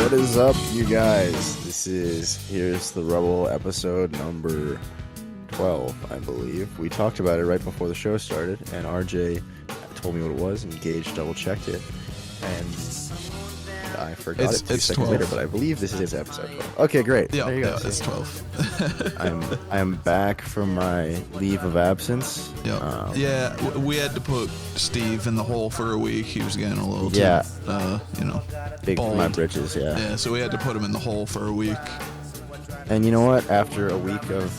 What is up, you guys? Here's the Rubble episode number 12, I believe. We talked about it right before the show started, and RJ told me what it was, engaged, double-checked it, and I forgot it 2 seconds 12. later, but I believe this is episode 12. Okay, great. Yeah, there you go. Yeah, it's 12. I'm back from my leave of absence. We had to put Steve in the hole for a week. He was getting a little big for bold. my britches, Yeah, so we had to put him in the hole for a week. And you know what? After a week of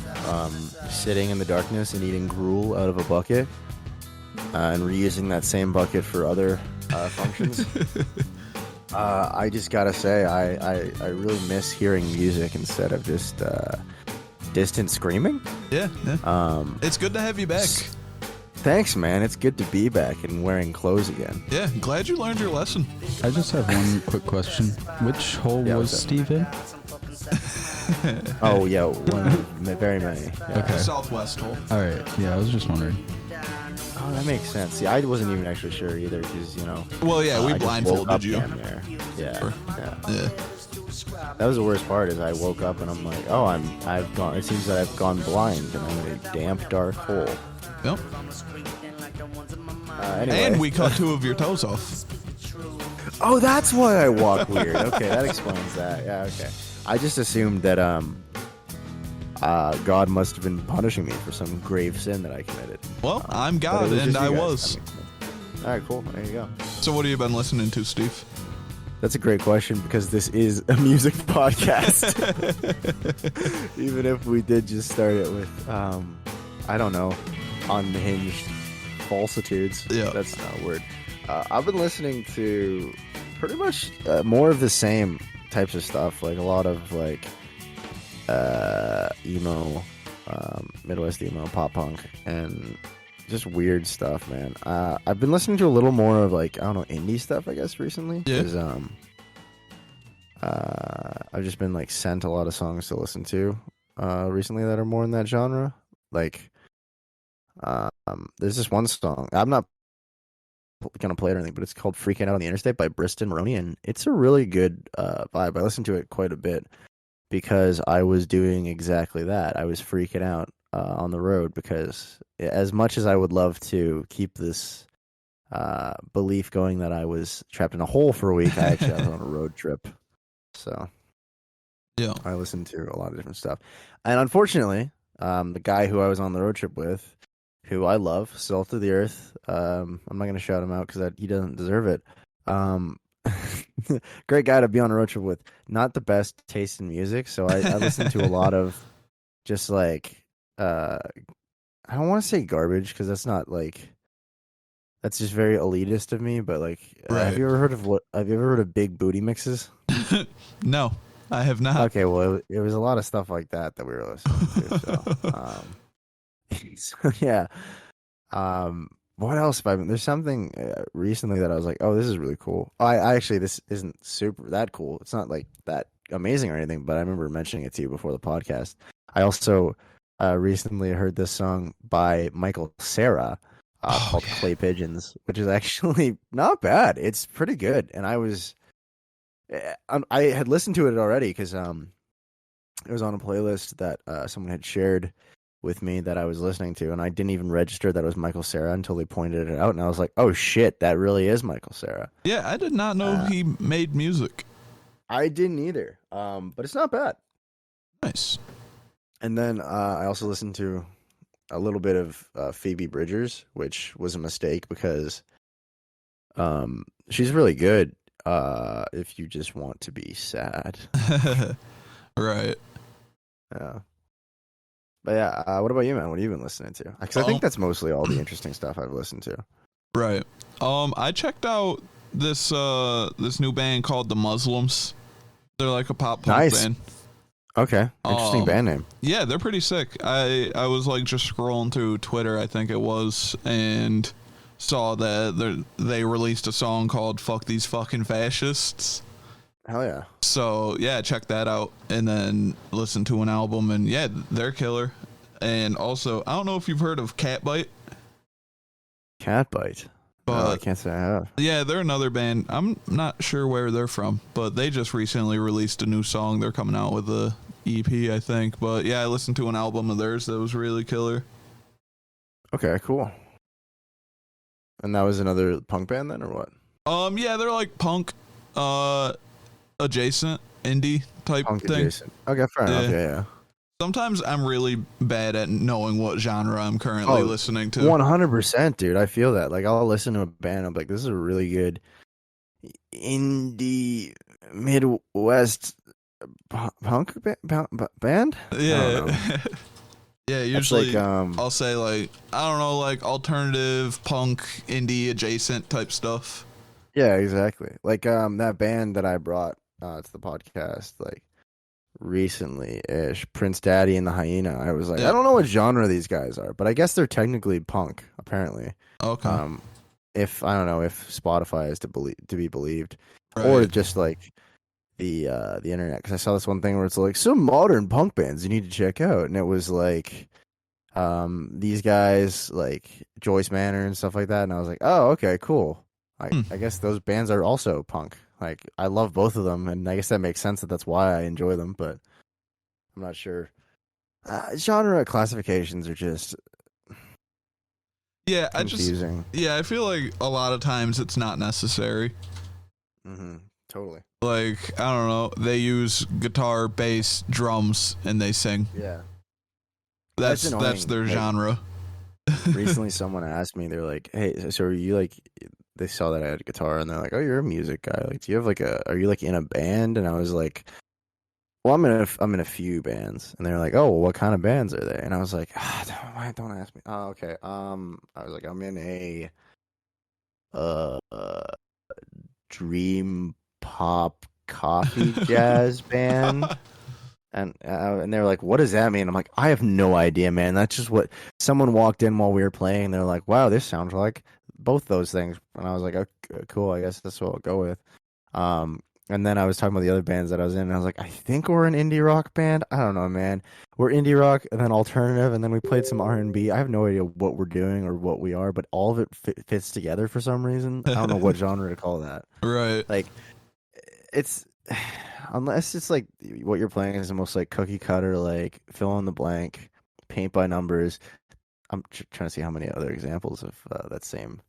sitting in the darkness and eating gruel out of a bucket, and reusing that same bucket for other functions, I just gotta say, I really miss hearing music instead of just distant screaming. Yeah. It's good to have you back. Thanks, man. It's good to be back and wearing clothes again. Yeah, glad you learned your lesson. I just have one quick question. Which hole was Steve in? Oh, yeah, very many. Yeah. Okay. Southwest hole. All right. Yeah, I was just wondering. Oh, that makes sense. See, I wasn't even actually sure either, because, Well, yeah, we I just woke blindfolded up you. down there. Yeah. Sure. Yeah. That was the worst part. Is I woke up and I'm like, oh, I've gone. It seems that I've gone blind and I'm in a damp, dark hole. Yep. Anyway. And we cut 2 of your toes off. Oh, that's why I walk weird. Okay, that explains that. Yeah, okay. I just assumed that God must have been punishing me for some grave sin that I committed. Well, I'm God, and I was. All right, cool. There you go. So what have you been listening to, Steve? That's a great question, because this is a music podcast. Even if we did just start it with, I don't know, unhinged falsitudes. Yeah. That's not a word. I've been listening to pretty much more of the same types of stuff, like a lot of like emo, Midwest emo, pop punk, and just weird stuff, man. I've been listening to a little more of like, I don't know, indie stuff, I guess, recently. Yeah. Because I've just been like sent a lot of songs to listen to recently that are more in that genre. Like, there's this one song. I'm not gonna play it or anything, but it's called "Freaking Out on the Interstate" by Bristol Maroney, and it's a really good vibe. I listened to it quite a bit because I was doing exactly that. I was freaking out on the road, because as much as I would love to keep this belief going that I was trapped in a hole for a week, I actually was on a road trip. So Yeah. I listened to a lot of different stuff. And unfortunately, the guy who I was on the road trip with, who I love, salt of the earth, I'm not going to shout him out because he doesn't deserve it. Great guy to be on a road trip with. Not the best taste in music, so I listened to a lot of just like, I don't want to say garbage, because that's not like, that's just very elitist of me, but like, Right. have you ever heard of big booty mixes? No, I have not. Okay, well, it was a lot of stuff like that we were listening to. So, yeah. What else have I been? There's something recently that I was like, oh, this is really cool. I actually, this isn't super that cool. It's not like that amazing or anything, but I remember mentioning it to you before the podcast. I also recently heard this song by Michael Cera called Clay Pigeons, which is actually not bad. It's pretty good. And I had listened to it already because it was on a playlist that someone had shared with me that I was listening to, and I didn't even register that it was Michael Cera until they pointed it out, and I was like, oh shit, that really is Michael Cera. Yeah, I did not know he made music. I didn't either, but it's not bad. Nice. And then I also listened to a little bit of Phoebe Bridgers, which was a mistake because she's really good if you just want to be sad. Right. Yeah. But yeah, what about you, man? What have you been listening to? Because I think that's mostly all the interesting stuff I've listened to. Right. I checked out this new band called the Muslims. They're like a pop punk band. Okay. Interesting band name. Yeah, they're pretty sick. I was like just scrolling through Twitter, I think it was, and saw that they released a song called "Fuck These Fucking Fascists." Hell yeah. So yeah, check that out and then listen to an album, and yeah, they're killer. And also, I don't know if you've heard of Catbite. Catbite. No, I But can't say I have. yeah, they're another band. I'm not sure where they're from, but they just recently released a new song. They're coming out with a EP, I think. But yeah, I listened to an album of theirs that was really killer. Okay, cool. And that was another punk band then, or what? Yeah, they're like punk, adjacent indie type Punk thing. adjacent. Okay, fair enough. Yeah. Sometimes I'm really bad at knowing what genre I'm currently listening to. 100%, dude. I feel that. Like, I'll listen to a band. I'm like, this is a really good indie Midwest punk band. Yeah. Yeah, usually like, I'll say like, I don't know, like alternative punk indie adjacent type stuff. Yeah, exactly. Like that band that I brought to the podcast like recently-ish, Prince Daddy and the Hyena. I was like, I don't know what genre these guys are, but I guess they're technically punk, apparently. Okay. If I don't know if Spotify is to be believed, right. Or just like the internet, because I saw this one thing where it's like some modern punk bands you need to check out, and it was like these guys like Joyce Manor and stuff like that, and I was like, oh, okay, cool. I guess those bands are also punk. Like, I love both of them, and I guess that makes sense that's why I enjoy them, but I'm not sure. Genre classifications are just confusing. I feel like a lot of times it's not necessary. Totally. Like, I don't know, they use guitar, bass, drums, and they sing. Yeah. That's their genre. Recently, someone asked me, they're like, hey, so are you like, they saw that I had a guitar, and they're like, oh, you're a music guy. Like, do you have like are you like in a band? And I was like, well, I'm in a few bands. And they're like, oh, well, what kind of bands are they? And I was like, don't ask me. Oh, okay. I was like, I'm in a dream pop coffee jazz band. And they were like, what does that mean? I'm like, I have no idea, man. That's just what someone walked in while we were playing. And they're like, wow, this sounds like both those things. And I was like, okay, cool. I guess that's what I'll go with. And then I was talking about the other bands that I was in. And I was like, I think we're an indie rock band. I don't know, man. We're indie rock and then alternative. And then we played some R&B. I have no idea what we're doing or what we are, but all of it fits together for some reason. I don't know what genre to call that. Right. Like, it's... Unless it's like what you're playing is the most like cookie cutter, like fill in the blank, paint by numbers. I'm trying to see how many other examples of that same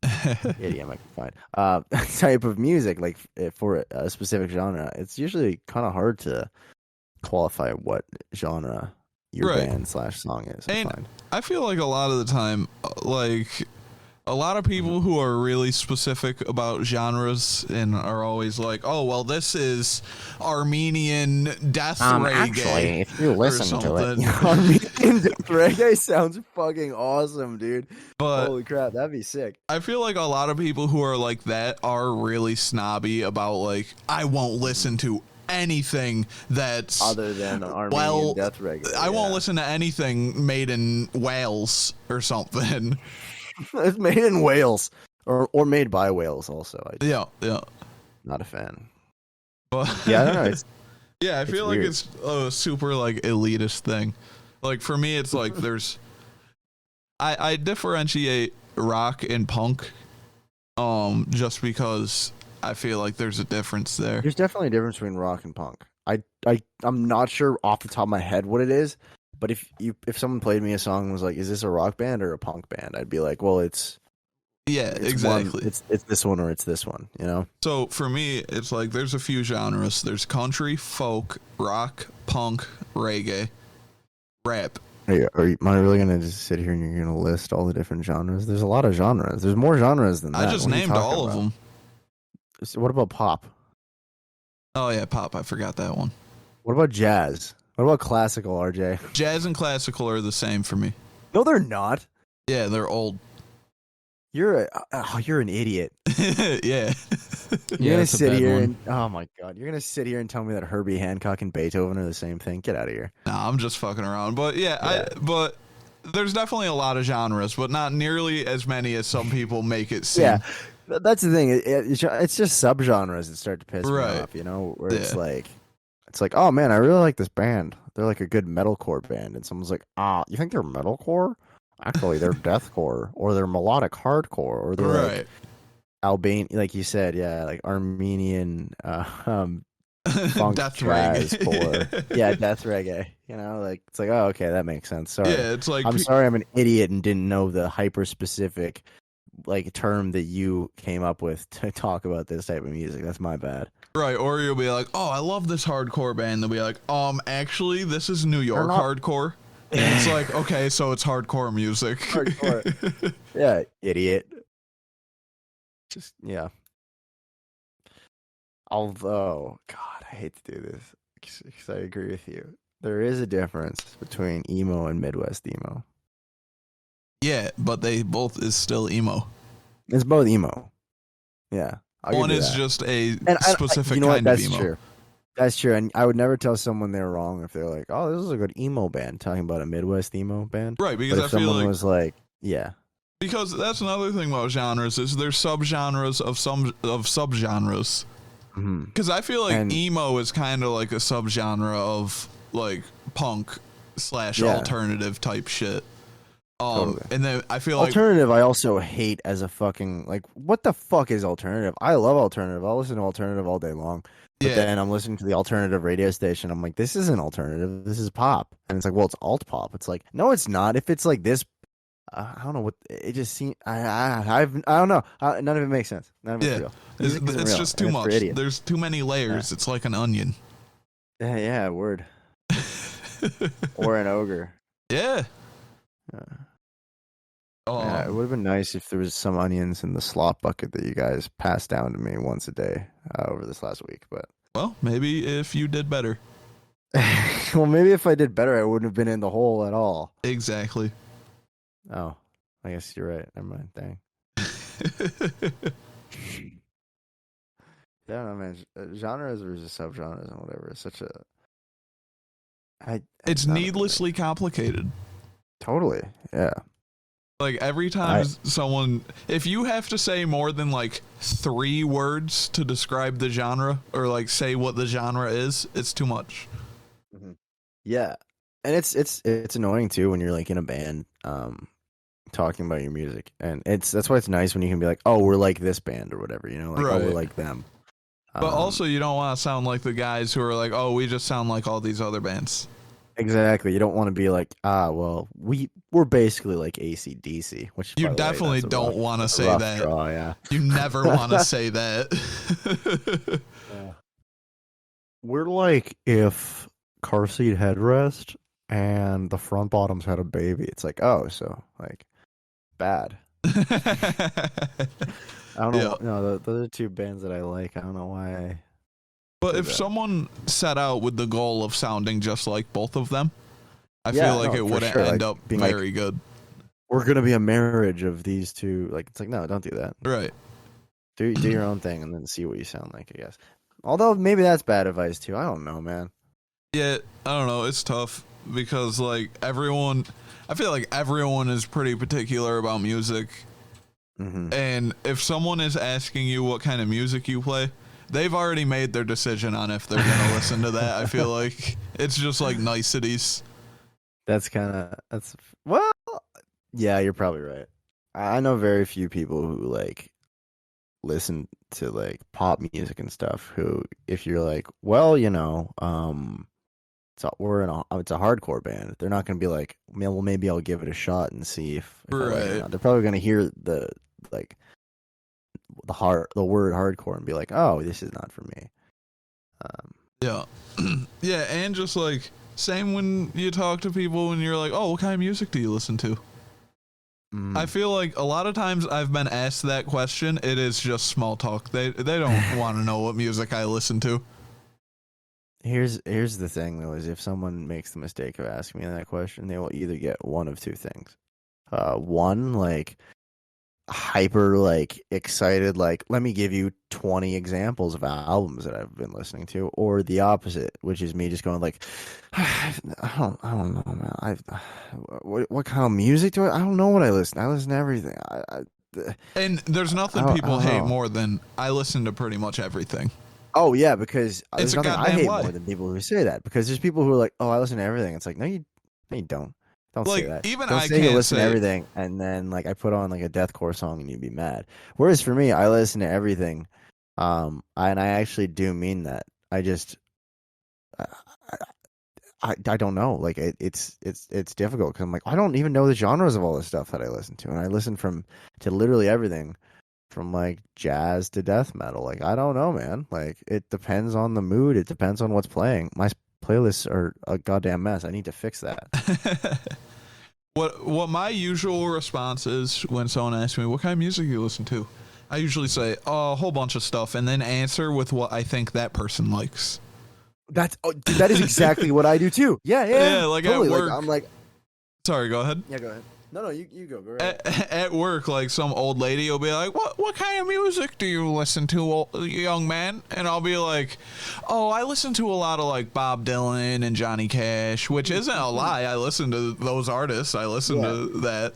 idiom I can find. Type of music, like for a specific genre, it's usually kind of hard to qualify what genre your band / song is. I feel like a lot of the time, like a lot of people who are really specific about genres and are always like, oh, well, this is Armenian death reggae. Actually, if you listen to it, Armenian death reggae sounds fucking awesome, dude. But holy crap, that'd be sick. I feel like a lot of people who are like that are really snobby about like, I won't listen to anything that's other than Armenian death reggae. I won't listen to anything made in Wales or something. It's made in Wales, or made by Wales. Also, yeah, not a fan. But yeah, I don't know. I feel like it's a super like elitist thing. Like for me, it's like there's, I differentiate rock and punk, just because I feel like there's a difference there. There's definitely a difference between rock and punk. I'm not sure off the top of my head what it is. But if someone played me a song and was like, is this a rock band or a punk band? I'd be like, well, it's exactly. It's this one or it's this one, you know? So for me, it's like there's a few genres. There's country, folk, rock, punk, reggae, rap. Am I really going to just sit here and you're going to list all the different genres? There's a lot of genres. There's more genres than that. I just named all of them. So what about pop? Oh, yeah, pop. I forgot that one. What about jazz? What about classical, RJ? Jazz and classical are the same for me. No, they're not. Yeah, they're old. You're an idiot. Yeah. You're gonna sit here and oh my god, you're gonna sit here and tell me that Herbie Hancock and Beethoven are the same thing? Get out of here. Nah, I'm just fucking around. But but there's definitely a lot of genres, but not nearly as many as some people make it seem. Yeah, that's the thing. It's just subgenres that start to piss me off. You know, where it's like, oh man, I really like this band. They're like a good metalcore band, and someone's like, you think they're metalcore? Actually, they're deathcore, or they're melodic hardcore, or they're like Albanian, like you said, yeah, like Armenian, funk Death jazz for yeah, reggae. death reggae. Like it's like, oh, okay, that makes sense. Sorry, Yeah, it's like I'm sorry, I'm an idiot and didn't know the hyper specific like term that you came up with to talk about this type of music. That's my bad. right, or you'll be like, oh, I love this hardcore band. They'll be like, actually, this is New They're York not hardcore. And it's like, okay, so it's hardcore music. hardcore. Yeah, idiot. Just yeah. Although, God, I hate to do this because I agree with you. There is a difference between emo and Midwest emo. Yeah, but they both is still emo. It's both emo. Yeah, I'll give One you is that. just a And specific you know what? kind of That's emo. true. That's true. And I would never tell someone they're wrong if they're like, "Oh, this is a good emo band," talking about a Midwest emo band. Right, because But I if feel someone like was like, "Yeah, because that's another thing about genres is there's subgenres of some of subgenres. mm-hmm. Because I feel like And emo is kind of like a subgenre of like punk / yeah, alternative type shit. totally." And then I feel like Alternative, I also hate as a fucking like. What the fuck is alternative? I love alternative. I'll listen to alternative all day long. But yeah, then I'm listening to the alternative radio station. I'm like, this isn't alternative. This is pop. And it's like, well, it's alt pop. It's like, no, it's not. If it's like this, I don't know what it just seems. I don't know. None of it makes sense. None of it's yeah, real. Music isn't it's real, just and too it's for much. idiots. There's too many layers. Yeah. It's like an onion. Yeah, word. Or an ogre. Yeah. Yeah, it would have been nice if there was some onions in the slop bucket that you guys passed down to me once a day over this last week. But Well, maybe if you did better. well, maybe if I did better, I wouldn't have been in the hole at all. Exactly. Oh, I guess you're right. Never mind. Dang. Yeah, no, man. Genres versus subgenres and whatever. It's such a. It's not a- needlessly complicated. Totally. Yeah. Like every time someone, if you have to say more than like 3 words to describe the genre or like say what the genre is, it's too much. Yeah, and it's annoying too when you're like in a band, talking about your music, and that's why it's nice when you can be like, oh, we're like this band or whatever, like oh, we're Right. like them. But also, you don't want to sound like the guys who are like, oh, we just sound like all these other bands. Exactly. You don't want to be like, well, we're basically like AC/DC, which You by the way, definitely that's a don't rough- want to a say rough that. draw, yeah. You never want to say that. We're like if car seat headrest and the front bottoms had a baby. It's like, oh, so like bad. I don't know. Yeah. No, those are two bands that I like. I don't know why. But do if that. someone set out with the goal of sounding just like both of them, I Yeah, feel like no, it for wouldn't sure, end like, up being like- very good. We're gonna be a marriage of these two. Like it's like, no, don't do that. Right. Do your own thing and then see what you sound like. I guess. Although maybe that's bad advice too. I don't know, man. Yeah, I don't know. It's tough because like I feel like everyone is pretty particular about music. Mm-hmm. And if someone is asking you what kind of music you play, they've already made their decision on if they're going to listen to that. I feel like it's just like niceties. That's well, yeah, you're probably right. I know very few people who like listen to like pop music and stuff who, if you're like, well, it's a hardcore band, they're not going to be like, well, maybe I'll give it a shot and see if I like it or Right. not. They're probably going to hear the word hardcore and be like, oh, this is not for me. Yeah. Yeah, and just like same when you talk to people and you're like, "Oh, what kind of music do you listen to?" I feel like a lot of times I've been asked that question, it is just small talk. They don't want to know what music I listen to. Here's the thing though, is if someone makes the mistake of asking me that question, they will either get one of two things. One, like hyper like excited, like let me give you 20 examples of albums that I've been listening to, or the opposite, which is me just going like, I don't know, man. What kind of music do I don't know what I listen to everything. And there's nothing people hate more than I listen to pretty much everything. Oh yeah, because It's there's a nothing I goddamn hate lie. more than people who say that, because there's people who are like, oh, I listen to everything. It's like, no, you don't. Don't say Like that. even Don't I say you can't listen to say. everything and then like I put on like a deathcore song and you'd be mad. Whereas for me, I listen to everything, and I actually do mean that. I just I, I don't know. Like it's difficult because I'm like I don't even know the genres of all the stuff that I listen to, and I listen to literally everything from like jazz to death metal. Like I don't know, man. Like it depends on the mood. It depends on what's playing. My playlists are a goddamn mess. I need to fix that. What my usual response is when someone asks me what kind of music you listen to, I usually say a whole bunch of stuff and then answer with what I think that person likes. Dude, that is exactly what I do too. Yeah, Yeah, like totally. at Like work. I'm like, Sorry, go ahead. yeah, go ahead. No, you go. Go right. At work, like some old lady will be like, "What kind of music do you listen to, young man?" And I'll be like, "Oh, I listen to a lot of like Bob Dylan and Johnny Cash," which isn't a lie. I listen to those artists. I listen to that.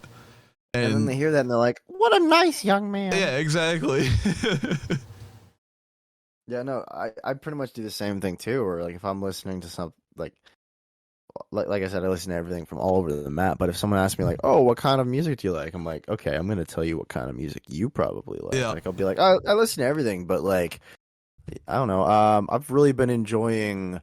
And then And they hear that and they're like, "What a nice young man." yeah, exactly. Yeah, no, I pretty much do the same thing too. Or like if I'm listening to something like I said, I listen to everything from all over the map. But if someone asks me like, "Oh, what kind of music do you like?" I'm like, "Okay, I'm gonna tell you what kind of music you probably like." Yeah. Like I'll be like, I listen to everything," but like I don't know. I've really been enjoying.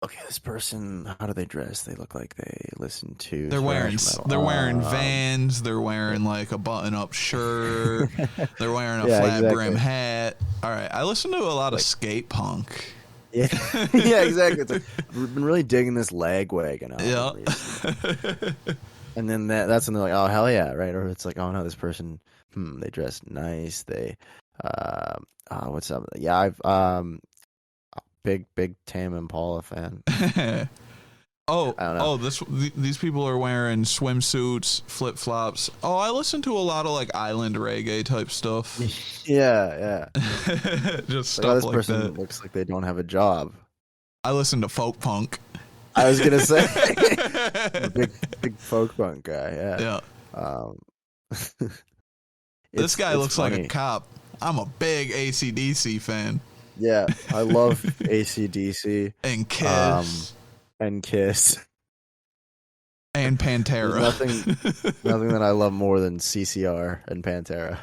Okay, this person, how do they dress? They look like they listen to They're wearing thrash metal. they're wearing Vans. They're wearing like a button-up shirt. They're wearing a Yeah, flat exactly. brim hat. All right, I listen to a lot of Like- skate punk. Yeah, yeah, exactly. It's like, we've been really digging this Lagwagon album Yeah. recently. And then that's when they're like, "Oh hell yeah," right? Or it's like, "Oh no, this person, they dress nice. They, what's up? Yeah, I've big Tame Impala fan. Oh, I don't know. these people are wearing swimsuits, flip flops. Oh, I listen to a lot of like island reggae type stuff. Yeah. Just Like, oh, stuff this like person that. looks like they don't have a job. I listen to folk punk. I was gonna say, I'm a big folk punk guy. Yeah. Yeah. It's This guy looks like funny. a cop. I'm a big AC/DC fan. Yeah, I love AC/DC And Kiss. And Kiss. And Pantera. Nothing that I love more than CCR and Pantera.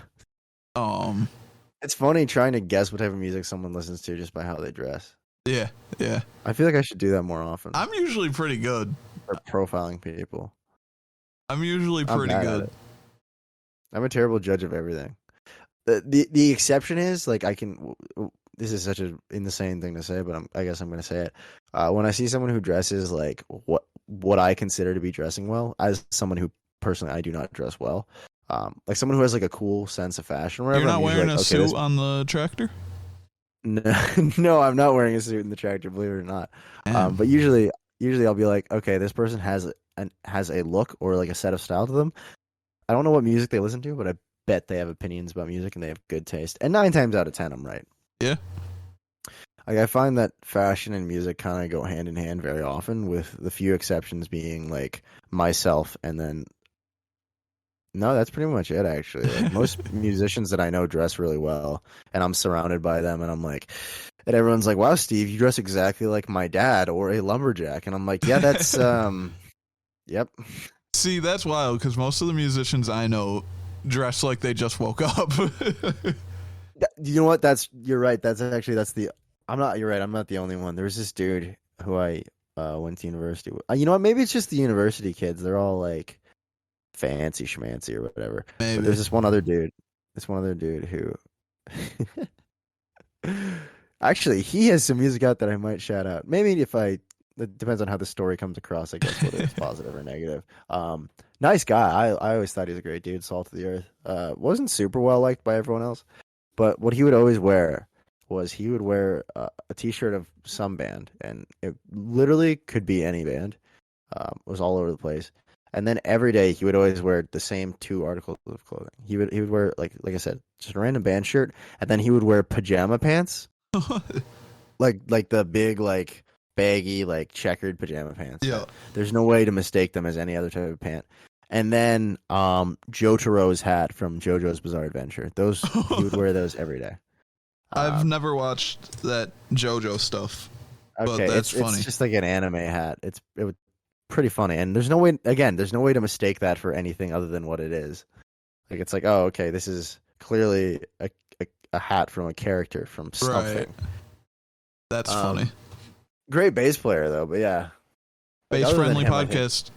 It's funny trying to guess what type of music someone listens to just by how they dress. Yeah. I feel like I should do that more often. I'm usually pretty good. Or profiling people. I'm usually pretty bad at good. it. I'm a terrible judge of everything. The exception is like I can. This is such an insane thing to say, but I guess I'm going to say it. When I see someone who dresses like what I consider to be dressing well, as someone who personally I do not dress well, like someone who has like a cool sense of fashion. Or whatever, You're not I'm usually wearing like, a okay, suit on the tractor? No, I'm not wearing a suit in the tractor. Believe it or not. Damn. But usually I'll be like, okay, this person has a look or like a set of style to them. I don't know what music they listen to, but I bet they have opinions about music and they have good taste. And 9 times out of 10, I'm right. Yeah. Like I find that fashion and music kind of go hand in hand very often, with the few exceptions being like myself and then. No, that's pretty much it, actually. Like, most musicians that I know dress really well, and I'm surrounded by them, and I'm like, and everyone's like, "Wow, Steve, you dress exactly like my dad or a lumberjack," and I'm like, "Yeah, that's yep." See, that's wild because most of the musicians I know dress like they just woke up. You know what? You're right. That's the. I'm not. You're right. I'm not the only one. There's this dude who I went to university with. You know what? Maybe it's just the university kids. They're all like fancy schmancy or whatever. Maybe. But there's this one other dude who actually he has some music out that I might shout out. Maybe it depends on how the story comes across, I guess, whether it's positive or negative. Nice guy. I always thought he was a great dude, salt of the earth. Wasn't super well liked by everyone else, but what he would always wear was a t-shirt of some band, and it literally could be any band. It was all over the place. And then every day he would always wear the same 2 articles of clothing. He would wear like I said, just a random band shirt, and then he would wear pajama pants, like the big like baggy like checkered pajama pants. Yeah. There's no way to mistake them as any other type of pant. And then Jotaro's hat from JoJo's Bizarre Adventure. Those he would wear those every day. I've never watched that JoJo stuff. Okay, but that's funny. It's just like an anime hat. pretty funny. And there's no way to mistake that for anything other than what it is. Like it's like, oh, okay, this is clearly a hat from a character from something. Right. That's funny. Great bass player though, but yeah. Like, Bass friendly podcast.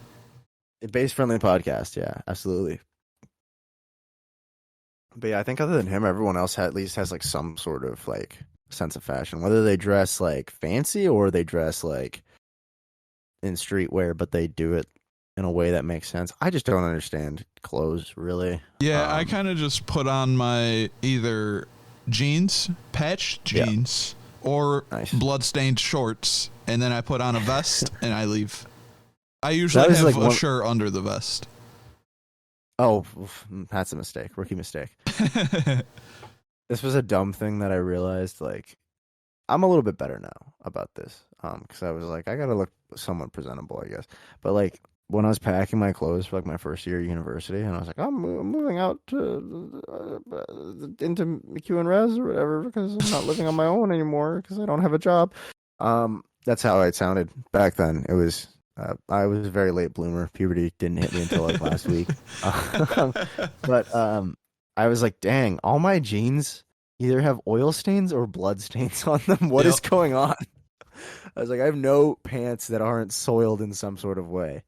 Bass friendly podcast, yeah, absolutely. But yeah, I think other than him, everyone else at least has like some sort of like sense of fashion. Whether they dress like fancy or they dress like in streetwear, but they do it in a way that makes sense. I just don't understand clothes, really. Yeah, I kind of just put on my either jeans, patched jeans, or bloodstained shorts, and then I put on a vest and I leave. I usually have a shirt under the vest. Oh, that's a mistake. Rookie mistake. This was a dumb thing that I realized. Like, I'm a little bit better now about this. Because I was like, I gotta look somewhat presentable, I guess. But like, when I was packing my clothes for like my first year of university, and I was like, I'm moving out to into McHugh and Res or whatever because I'm not living on my own anymore because I don't have a job. That's how it sounded back then. It was. I was a very late bloomer. Puberty didn't hit me until like last week. But I was like, dang, all my jeans either have oil stains or blood stains on them. What is going on? I was like, I have no pants that aren't soiled in some sort of way,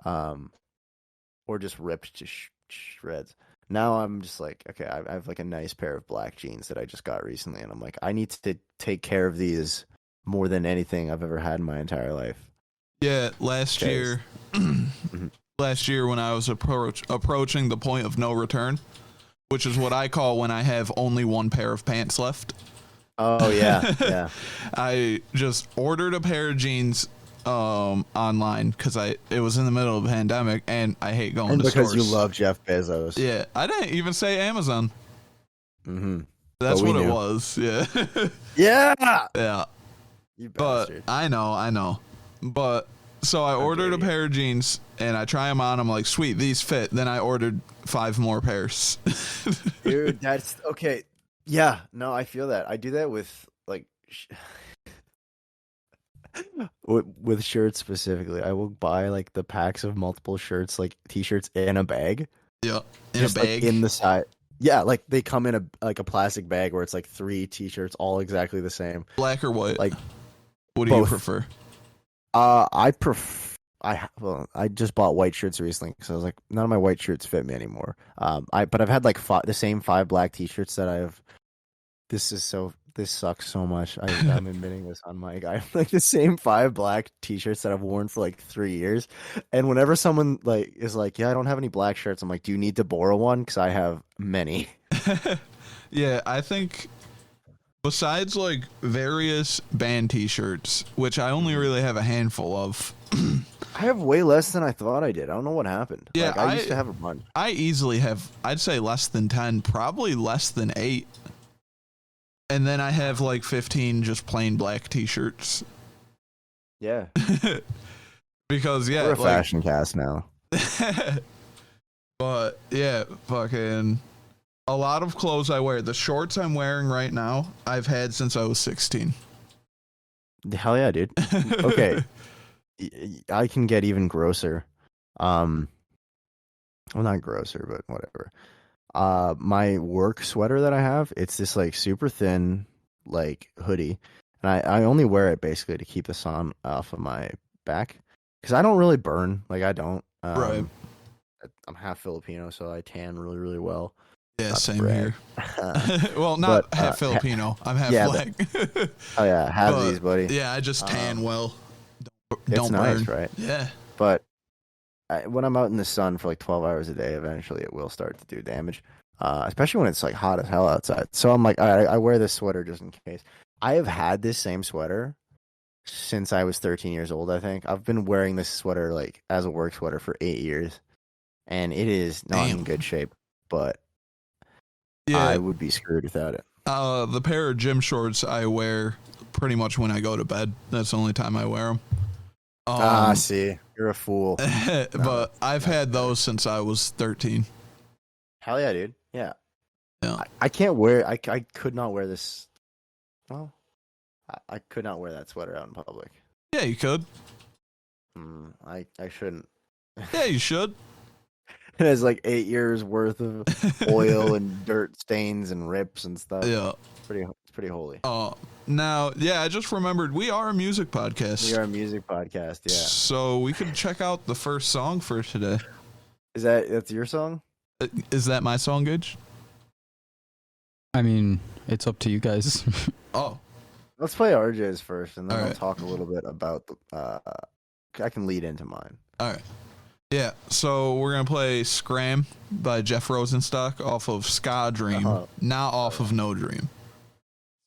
or just ripped to shreds. Now I'm just like, okay, I have like a nice pair of black jeans that I just got recently, and I'm like, I need to take care of these more than anything I've ever had in my entire life. Yeah, last year when I was approaching the point of no return, which is what I call when I have only one pair of pants left. Oh, yeah, yeah. I just ordered a pair of jeans online because it was in the middle of the pandemic, and I hate going to stores. Because you love Jeff Bezos. Yeah, I didn't even say Amazon. Mm-hmm. That's what it was, yeah. Yeah! Yeah. You bastard. But I know. But so I ordered a pair of jeans and I try them on. I'm like, sweet, these fit. Then I ordered 5 more pairs. Dude, that's okay. Yeah, no, I feel that. I do that with like with shirts specifically. I will buy like the packs of multiple shirts, like t-shirts in a bag. Yeah, in just, a bag. Like, in the side. Yeah, like they come in a plastic bag where it's like 3 t-shirts all exactly the same. Black or white? Like, what do you prefer? I just bought white shirts recently because I was like, none of my white shirts fit me anymore. But I've had like the same 5 black t-shirts that I've. This sucks so much. I'm admitting this on mic. I have like the same 5 black t-shirts that I've worn for like 3 years, and whenever someone like is like, yeah, I don't have any black shirts, I'm like, do you need to borrow one? Because I have many. Yeah, I think. Besides, like, various band t-shirts, which I only really have a handful of. I have way less than I thought I did. I don't know what happened. Yeah, like, I used to have a bunch. I easily have, I'd say less than 10, probably less than 8. And then I have, like, 15 just plain black t-shirts. Yeah. Because, yeah. We're a fashion cast now. But, yeah, fucking... A lot of clothes I wear. The shorts I'm wearing right now, I've had since I was 16. Hell yeah, dude. Okay. I can get even grosser. Well, not grosser, but whatever. My work sweater that I have, it's this like super thin like hoodie. And I only wear it basically to keep the sun off of my back. Because I don't really burn. Like, I don't. Right. I'm half Filipino, so I tan really, really well. Yeah, same here. Well, not half Filipino. I'm half black. Oh yeah, halvesies, buddy. Yeah, I just tan well. Don't burn. Nice, right? Yeah. But when I'm out in the sun for like 12 hours a day, eventually it will start to do damage. Especially when it's like hot as hell outside. So I'm like, all right, I wear this sweater just in case. I have had this same sweater since I was 13 years old, I think. I've been wearing this sweater like as a work sweater for 8 years. And it is not in good shape, but yeah, I would be screwed without it. The pair of gym shorts I wear pretty much when I go to bed. That's the only time I wear them. See, you're a fool. But I've had those since I was 13. Hell yeah, dude. Yeah. Yeah. I can't wear. I could not wear this. Well, I could not wear that sweater out in public. Yeah, you could. I shouldn't. Yeah, you should. It has like 8 years worth of oil and dirt stains and rips and stuff. Yeah. It's pretty holy. Now, yeah, I just remembered we are a music podcast. We are a music podcast, yeah. So we can check out the first song for today. That's your song? Is that my song, Gage? I mean, it's up to you guys. Oh. Let's play RJ's first, and then All I'll right. talk a little bit about I can lead into mine. All right. Yeah, so we're going to play Scram by Jeff Rosenstock off of Ska Dream, not off of No Dream.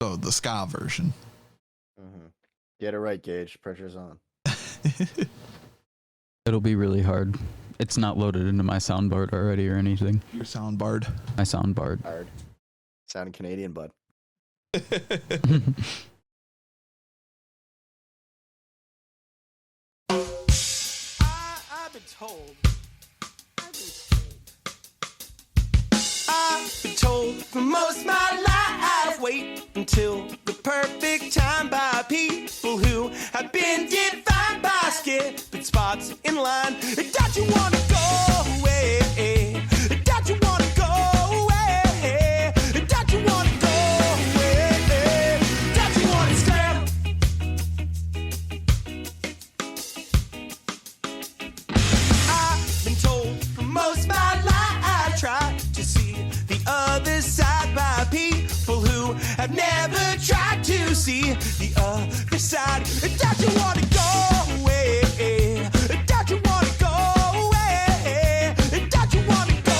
So the ska version. Mm-hmm. Get it right, Gage. Pressure's on. It'll be really hard. It's not loaded into my soundboard already or anything. Your soundboard. My soundboard. Hard. Sounding Canadian, bud. I've been told for most of my life, wait until the perfect time by people who have been defined by skipping spots in line. Don't you wanna go away? Don't you wanna go away? Don't you wanna go away? Don't you wanna scram? I've been told for most of my life, I try to see the other side by people who have never tried to see the other side. Don't you wanna go away? Don't you wanna go away? Don't you wanna go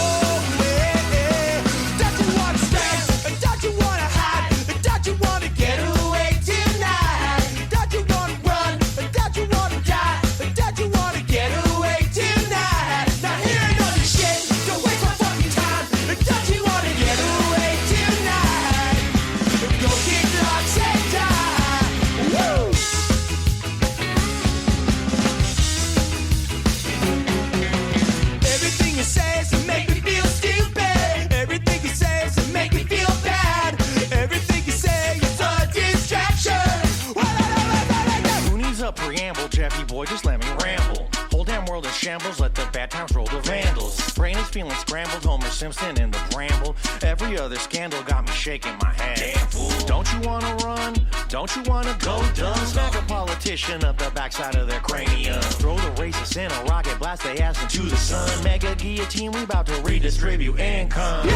away? Don't you wanna stay? Don't you wanna hide? Don't you wanna get away tonight? Don't you wanna run? Don't you wanna die? Don't you wanna get away tonight? Now hearing all this shit, don't waste my fucking time. Don't you wanna get away tonight? Go kick rocks and die. Woo! Everything you say is to make me feel stupid. Everything you say is to make me feel bad. Everything you say is a distraction. Who needs a preamble, Jeffy boy? Just let me ramble. Whole damn world in shambles, let the bad times roll the vandals. Brain is feeling scrambled, Homer Simpson in the bramble. Every other scandal got me shaking my head. Damn fool. Don't you wanna run? Don't you wanna go dumb? Smack a politician up the backside of their cranium. Throw the racists in a rocket, blast they ass into the sun. Mega guillotine, we about to redistribute income.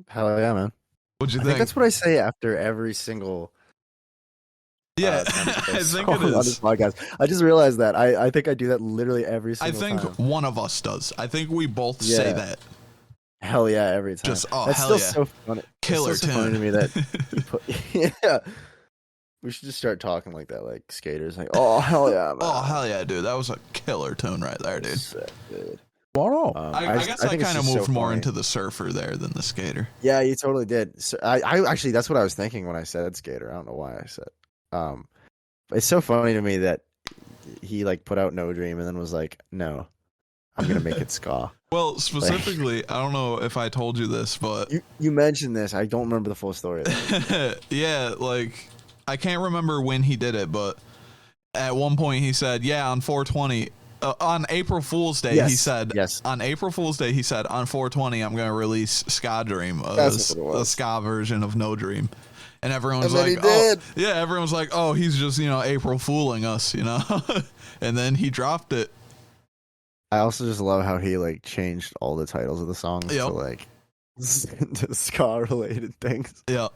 Hell yeah, man. What'd you I think? think that's what I say after every single Yeah, time I think song it on this is. podcast. I just realized that. I think I do that literally every I single think time. one of us does. I think we both say Yeah. that. Hell yeah, every time. Just, oh, That's hell still yeah. so funny. Killer it's still so funny to tune. me that yeah. We should just start talking like that, like skaters. Like, oh hell yeah, man. Oh, hell yeah, dude. That was a killer tune right there, dude. Sick, dude. I guess I think it's kind of just so moved more funny. into the surfer there than the skater. Yeah, you totally did. So I actually that's what I was thinking when I said skater. I don't know why I said. It's so funny to me that he like put out No Dream and then was like, no, I'm gonna make it ska. Well, specifically, I don't know if I told you this, but You mentioned this. I don't remember the full story. yeah, like I can't remember when he did it, but at one point he said, yeah, on 420, on April Fool's Day, Yes, he said, yes. on April Fool's Day, he said, on 420, I'm going to release Ska Dream, That's what it a was. ska version of No Dream. And everyone's And then like, he oh, did. yeah, everyone's like, oh, he's just, April fooling us, and then he dropped it. I also just love how he like changed all the titles of the songs to like to ska related things. Yeah.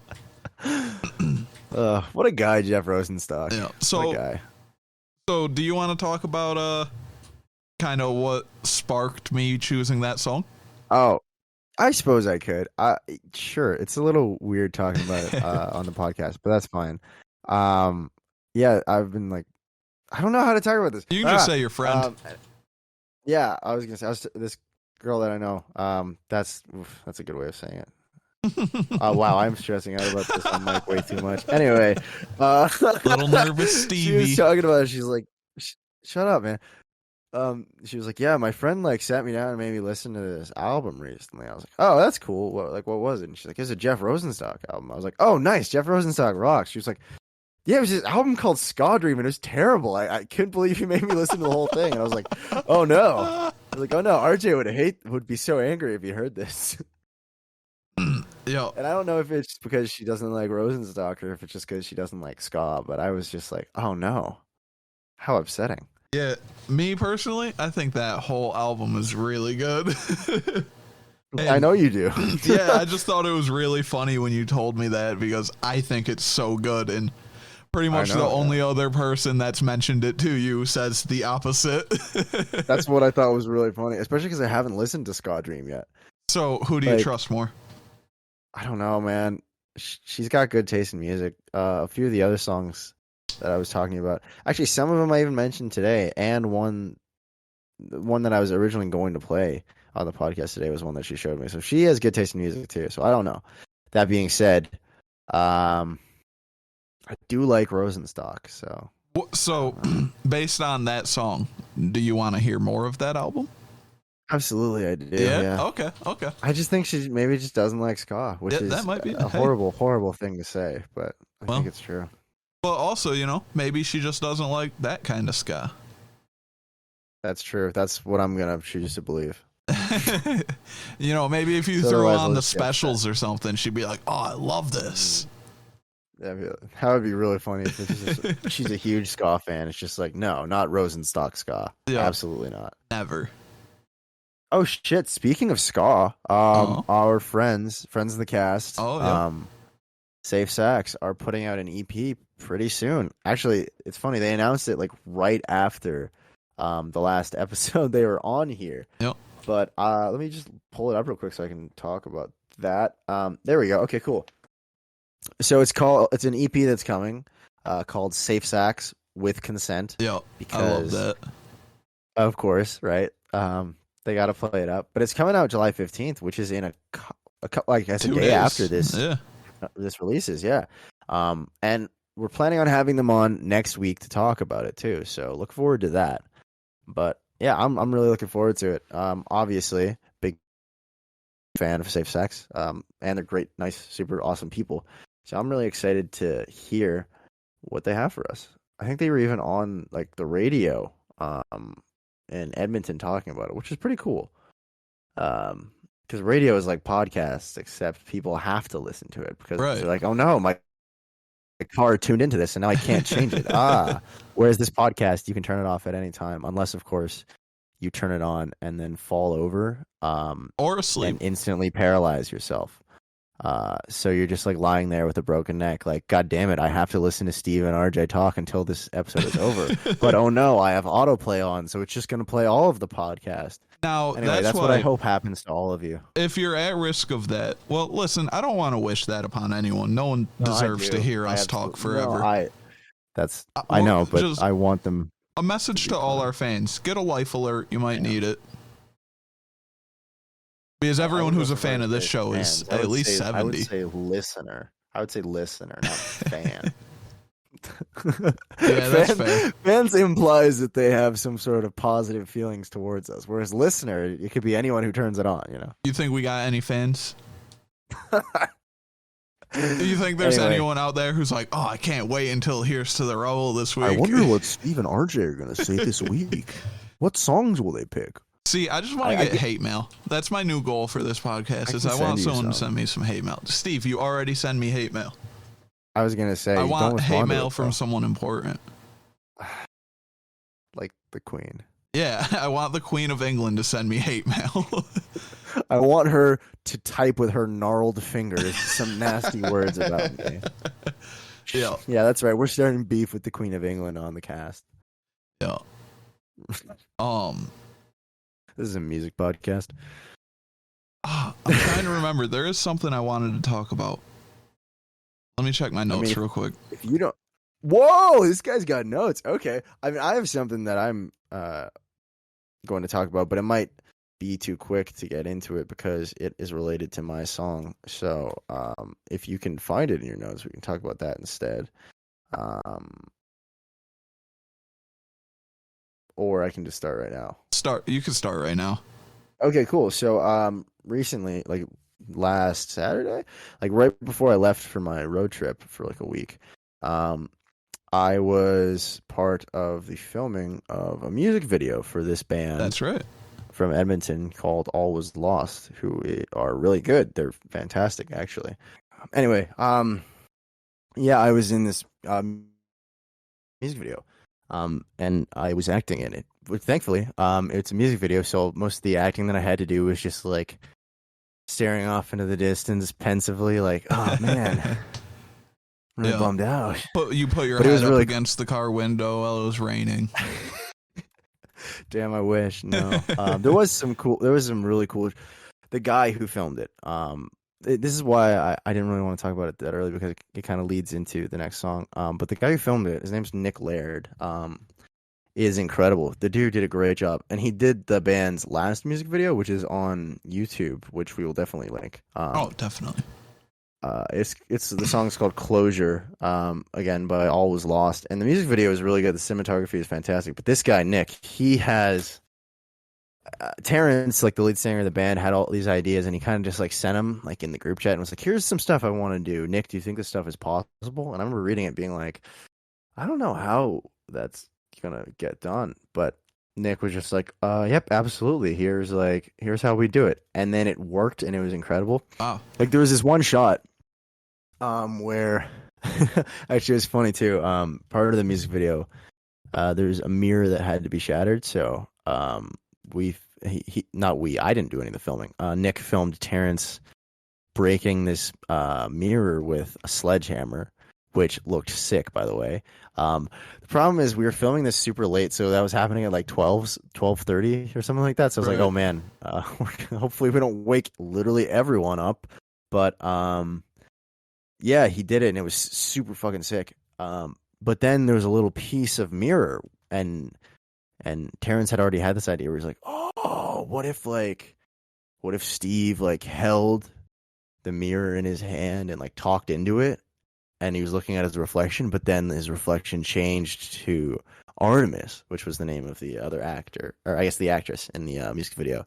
What a guy, Jeff Rosenstock. Yeah. What a guy. So do you want to talk about kind of what sparked me choosing that song? Oh, I suppose I could. Sure. It's a little weird talking about it on the podcast, but that's fine. Yeah, I've been like, I don't know how to talk about this. You can just say your friend. Yeah, I was gonna say this girl that I know. That's a good way of saying it. Wow, I'm stressing out about this on mic way too much. Anyway, Little nervous Stevie. She was talking about it. She's like, "Shut up, man." She was like, "Yeah, my friend like sat me down and made me listen to this album recently." I was like, "Oh, that's cool. What was it?" And she's like, "It's a Jeff Rosenstock album." I was like, "Oh, nice. Jeff Rosenstock rocks." She was like, "Yeah, it was this album called Ska Dream, and it was terrible. I couldn't believe you made me listen to the whole thing." And I was like, "Oh no." I was like, "Oh no, RJ would be so angry if he heard this." Yeah. And I don't know if it's because she doesn't like Rosenstock or if it's just because she doesn't like ska, but I was just like, oh no, how upsetting. Yeah, me personally, I think that whole album is really good. I know you do. Yeah, I just thought it was really funny when you told me that because I think it's so good, and pretty much the only other person that's mentioned it to you says the opposite. That's what I thought was really funny, especially because I haven't listened to Ska Dream yet. So who do you trust more? I don't know, man. She's got good taste in music. A few of the other songs that I was talking about, actually, some of them I even mentioned today, and one that I was originally going to play on the podcast today was one that she showed me. So she has good taste in music too. So I don't know. That being said, I do like Rosenstock. So based on that song, do you want to hear more of that album? Absolutely, I do. Yeah. Okay. I just think she maybe just doesn't like ska, which is that might be a horrible thing to say, but I think it's true. But also, maybe she just doesn't like that kind of ska. That's true. That's what I'm gonna choose to believe. Maybe if you threw on the specials or something, she'd be like, "Oh, I love this." That would be really funny. If she's a huge ska fan. It's just like, no, not Rosenstock ska. Yeah. Absolutely not. Never. Oh shit! Speaking of ska, our friends in the cast, Safe Sax, are putting out an EP pretty soon. Actually, it's funny, they announced it like right after the last episode they were on here. Yep. But let me just pull it up real quick so I can talk about that. There we go. Okay, cool. So it's an EP that's coming called Safe Sax with Consent. Yeah, I love that. Of course, right? They got to play it up, but it's coming out July 15th, which is in a like I said, day after this. Yeah, this releases. Yeah, and we're planning on having them on next week to talk about it too. So look forward to that. But yeah, I'm really looking forward to it. Obviously, big fan of Safe Sex. And they're great, nice, super awesome people. So I'm really excited to hear what they have for us. I think they were even on like the radio. In Edmonton talking about it, which is pretty cool. Because radio is like podcasts, except people have to listen to it because they're like, oh no, my car tuned into this and now I can't change it. Whereas this podcast, you can turn it off at any time, unless of course you turn it on and then fall over or asleep and instantly paralyze yourself. So you're just like lying there with a broken neck, like, God damn it, I have to listen to Steve and RJ talk until this episode is over. But oh no, I have autoplay on, so it's just going to play all of the podcast. Now, anyway, that's what I hope happens to all of you. If you're at risk of that, well, listen, I don't want to wish that upon anyone. No one deserves to hear us talk forever. No, I know, but I want them. A message to all our fans: get a life alert. You might need it. Because everyone who's a fan of this show is at least 70. I would say listener. I would say listener, not fan. Yeah, that's fair. Fans implies that they have some sort of positive feelings towards us, whereas listener, it could be anyone who turns it on, You think we got any fans? Do you think there's anyone out there who's like, oh, I can't wait until Here's to the Rubble this week? I wonder what Steve and RJ are going to say this week. What songs will they pick? See, I just want to get hate mail. That's my new goal for this podcast. I want someone to send me some hate mail. Steve, you already send me hate mail. I was gonna say I want hate mail from someone important, like the Queen. Yeah, I want the Queen of England to send me hate mail. I want her to type with her gnarled fingers some nasty words about me. Yeah. Yeah, that's right. We're starting beef with the Queen of England on the cast. Yeah. This is a music podcast. I'm trying to remember. There is something I wanted to talk about. Let me check my notes real quick. If you don't, whoa, this guy's got notes. Okay, I mean, I have something that I'm going to talk about, but it might be too quick to get into it because it is related to my song. So, if you can find it in your notes, we can talk about that instead. Or I can just start right now. You can start right now. Okay, cool. So, recently, like last Saturday, like right before I left for my road trip for like a week, I was part of the filming of a music video for this band. That's right. From Edmonton called All Was Lost, who are really good. They're fantastic, actually. Anyway, yeah, I was in this music video, and I was acting in it. But thankfully, it's a music video, so most of the acting that I had to do was just like staring off into the distance pensively, like, oh man, I'm really bummed out. But you put your head up against the car window while it was raining. Damn, I wish. No, there was some really cool. The guy who filmed it. This is why I didn't really want to talk about it that early because it kind of leads into the next song. But the guy who filmed it, his name's Nick Laird. Is incredible. The dude did a great job, and he did the band's last music video, which is on YouTube, which we will definitely link. Definitely. It's the song's called Closure, again by All Was Lost, and the music video is really good. The cinematography is fantastic. But this guy Nick, he has Terrence, like the lead singer of the band, had all these ideas, and he kind of just like sent them like in the group chat and was like, "Here's some stuff I want to do. Nick, do you think this stuff is possible?" And I remember reading it, being like, "I don't know how that's gonna get done," but Nick was just like, yep, absolutely. Here's how we do it. And then it worked, and it was incredible. Wow. Like there was this one shot where actually it was funny too. Part of the music video, there's a mirror that had to be shattered. So I didn't do any of the filming. Nick filmed Terrence breaking this mirror with a sledgehammer, which looked sick, by the way. The problem is we were filming this super late, so that was happening at like 12:30 or something like that. So I was like, oh man, hopefully we don't wake literally everyone up. But yeah, he did it, and it was super fucking sick. But then there was a little piece of mirror, and Terrence had already had this idea where he's like, oh, what if Steve like held the mirror in his hand and like talked into it? And he was looking at his reflection, but then his reflection changed to Artemis, which was the name of the other actor, or I guess the actress in the music video.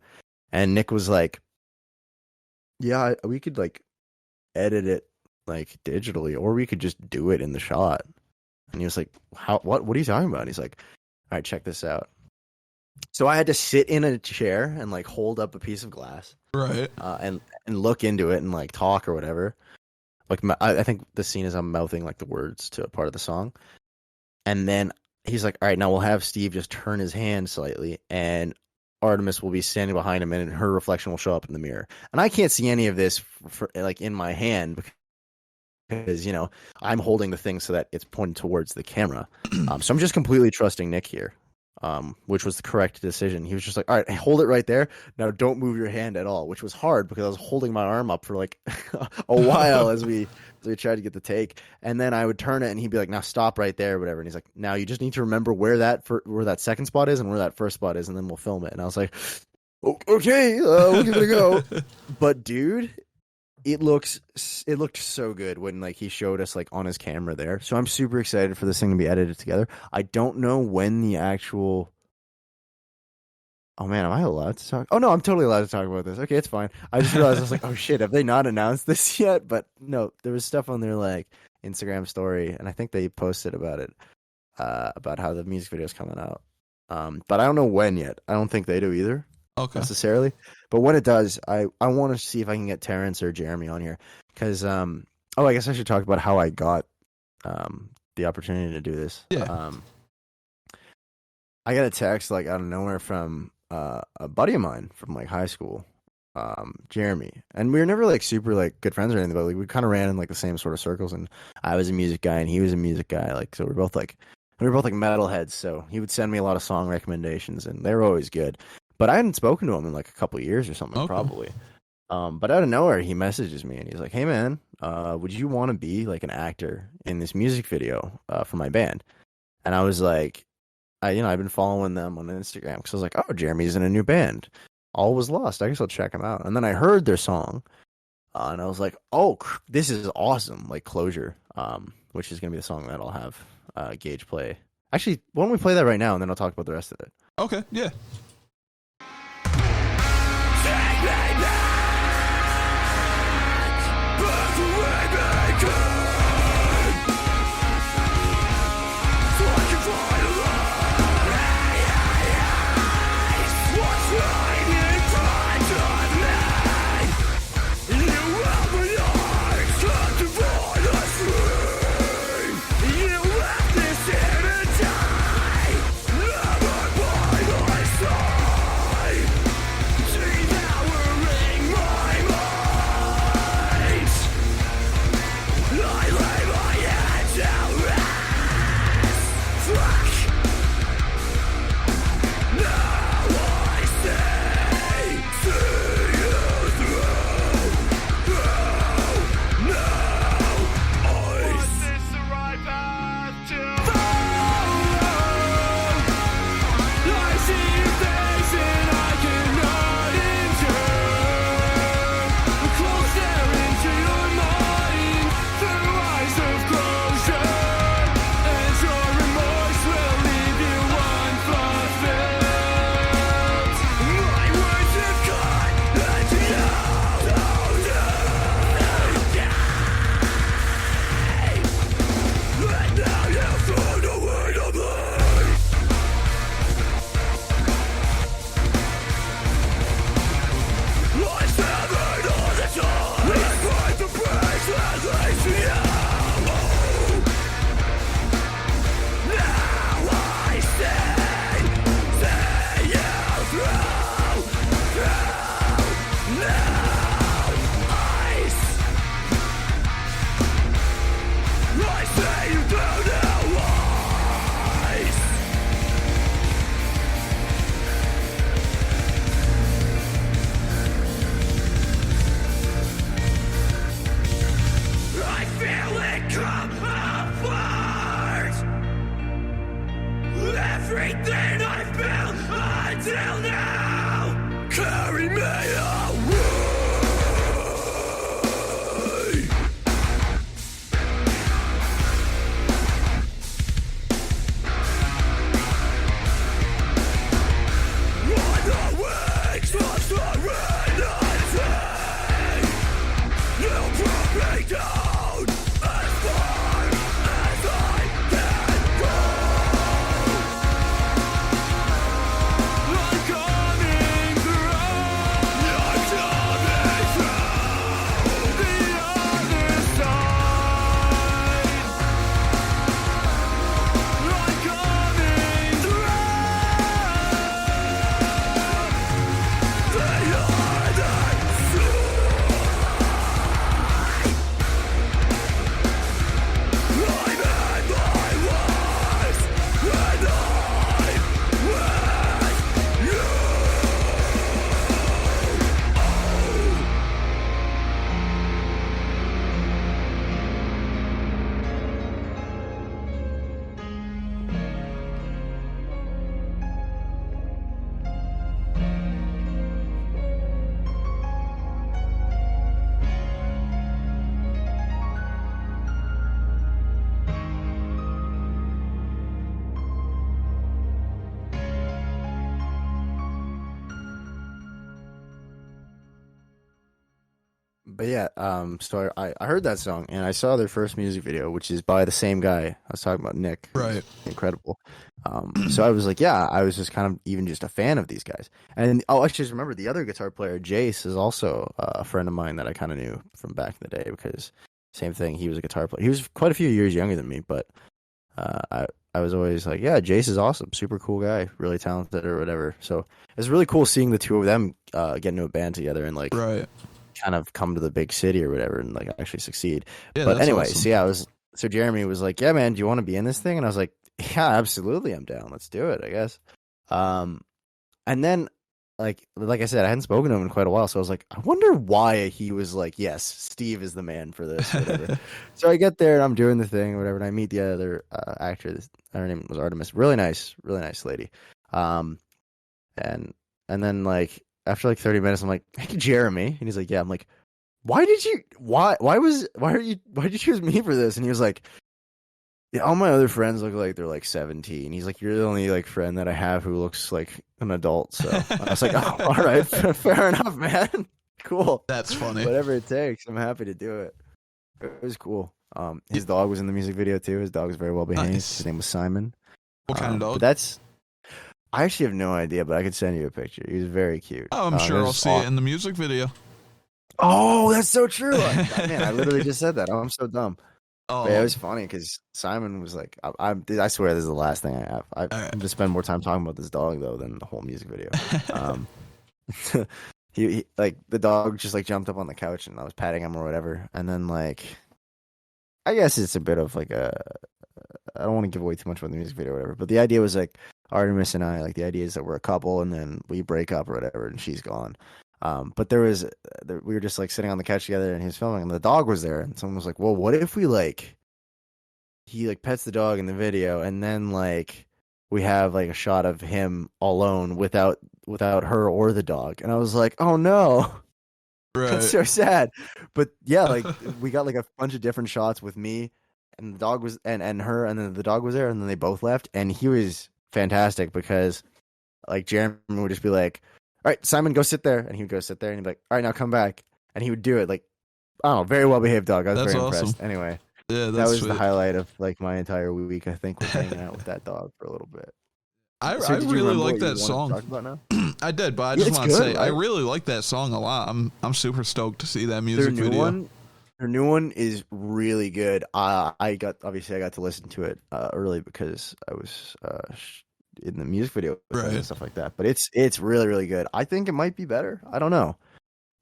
And Nick was like, yeah, we could like edit it like digitally, or we could just do it in the shot. And he was like, what are you talking about? And he's like, all right, check this out. So I had to sit in a chair and like hold up a piece of glass. Right. And look into it and like talk or whatever. Like I think the scene is I'm mouthing like the words to a part of the song, and then he's like, "All right, now we'll have Steve just turn his hand slightly, and Artemis will be standing behind him, and her reflection will show up in the mirror." And I can't see any of this for like in my hand because I'm holding the thing so that it's pointed towards the camera. So I'm just completely trusting Nick here, which was the correct decision. He was just like, all right, hold it right there. Now don't move your hand at all, which was hard because I was holding my arm up for like a while as we tried to get the take. And then I would turn it and he'd be like, now stop right there, whatever. And he's like, now you just need to remember where that second spot is and where that first spot is, and then we'll film it. And I was like, okay, we'll give it a go. But dude, it looked so good when like he showed us like on his camera there. So I'm super excited for this thing to be edited together. I don't know when the actual. Oh man, am I allowed to talk? Oh no, I'm totally allowed to talk about this. Okay, it's fine. I just realized I was like, oh shit, have they not announced this yet? But no, there was stuff on their like Instagram story, and I think they posted about it, about how the music video is coming out. But I don't know when yet. I don't think they do either. Okay. Necessarily, but when it does, I want to see if I can get Terrence or Jeremy on here because I guess I should talk about how I got the opportunity to do this. Yeah. I got a text like out of nowhere from a buddy of mine from like high school, Jeremy, and we were never like super like good friends or anything, but like we kind of ran in like the same sort of circles, and I was a music guy and he was a music guy, like so we were both like metalheads, so he would send me a lot of song recommendations and they were always good. But I hadn't spoken to him in like a couple of years or something, Okay. probably. But out of nowhere, he messages me and he's like, "Hey man, would you want to be like an actor in this music video for my band?" And I was like, I've been following them on Instagram because I was like, "Oh, Jeremy's in a new band. All was lost. I guess I'll check him out." And then I heard their song, and I was like, "Oh, this is awesome!" Like Closure, which is gonna be the song that I'll have Gage play. Actually, why don't we play that right now, and then I'll talk about the rest of it. Okay, yeah. But yeah, so I heard that song and I saw their first music video, which is by the same guy I was talking about, Nick. Right. Incredible. So I was like, yeah, I was just kind of even just a fan of these guys. And I just remember the other guitar player, Jace, is also a friend of mine that I kind of knew from back in the day because same thing, he was a guitar player. He was quite a few years younger than me, but I was always like, yeah, Jace is awesome, super cool guy, really talented or whatever. So it's really cool seeing the two of them get into a band together and like Right. kind of come to the big city or whatever and like actually succeed. Yeah, But that's anyway, awesome. so yeah, so Jeremy was like, yeah, man, do you want to be in this thing? And I was like, yeah, absolutely, I'm down. Let's do it, I guess. And then like I said, I hadn't spoken to him in quite a while, so I was like, I wonder why he was like, yes, Steve is the man for this, whatever. So I get there and I'm doing the thing, whatever, and I meet the other actor. Her name was Artemis. Really nice lady. And then like after like 30 minutes, I'm like, hey, Jeremy, and he's like, yeah. I'm like, why did you choose me for this? And he was like, yeah, all my other friends look like they're like 17. He's like, you're the only like friend that I have who looks like an adult. So I was like, oh, all right, fair enough, man. Cool. That's funny. Whatever it takes, I'm happy to do it. It was cool. His dog was in the music video too. His dog was very well behaved. Nice. His name was Simon. What kind of dog? But I actually have no idea, but I could send you a picture. He was very cute. Oh, I'm sure I'll see it in the music video. Oh, that's so true. Man, I literally just said that. Oh, I'm so dumb. Oh, Yeah, it was funny because Simon was like, I swear this is the last thing I have. I'm going to spend more time talking about this dog, though, than the whole music video. He like, the dog just, like, jumped up on the couch, and I was patting him or whatever. And then, like, I guess it's a bit of, like, I don't want to give away too much about the music video or whatever, but the idea was, like, Artemis and I, like, the idea is that we're a couple, and then we break up or whatever, and she's gone. But we were just like sitting on the couch together and he was filming and the dog was there and someone was like, well, what if we like, he like pets the dog in the video and then like we have like a shot of him alone without her or the dog. And I was like, oh no, right. That's so sad. But yeah, like we got like a bunch of different shots with me and the dog was, and her, and then the dog was there and then they both left. And he was fantastic because like Jeremy would just be like, all right, Simon, go sit there. And he would go sit there and he'd be like, all right, now come back. And he would do it like, I don't know, very well behaved dog. I was very impressed. Anyway, yeah, that was sweet. the highlight of like my entire week. I think was hanging out with that dog for a little bit. I really like that song. Talk about now? I did, but I just want to say, I really like that song a lot. I'm super stoked to see that music video. Her new one is really good. I got to listen to it early because I was in the music video and stuff like that. But it's really, really good. I think it might be better. I don't know.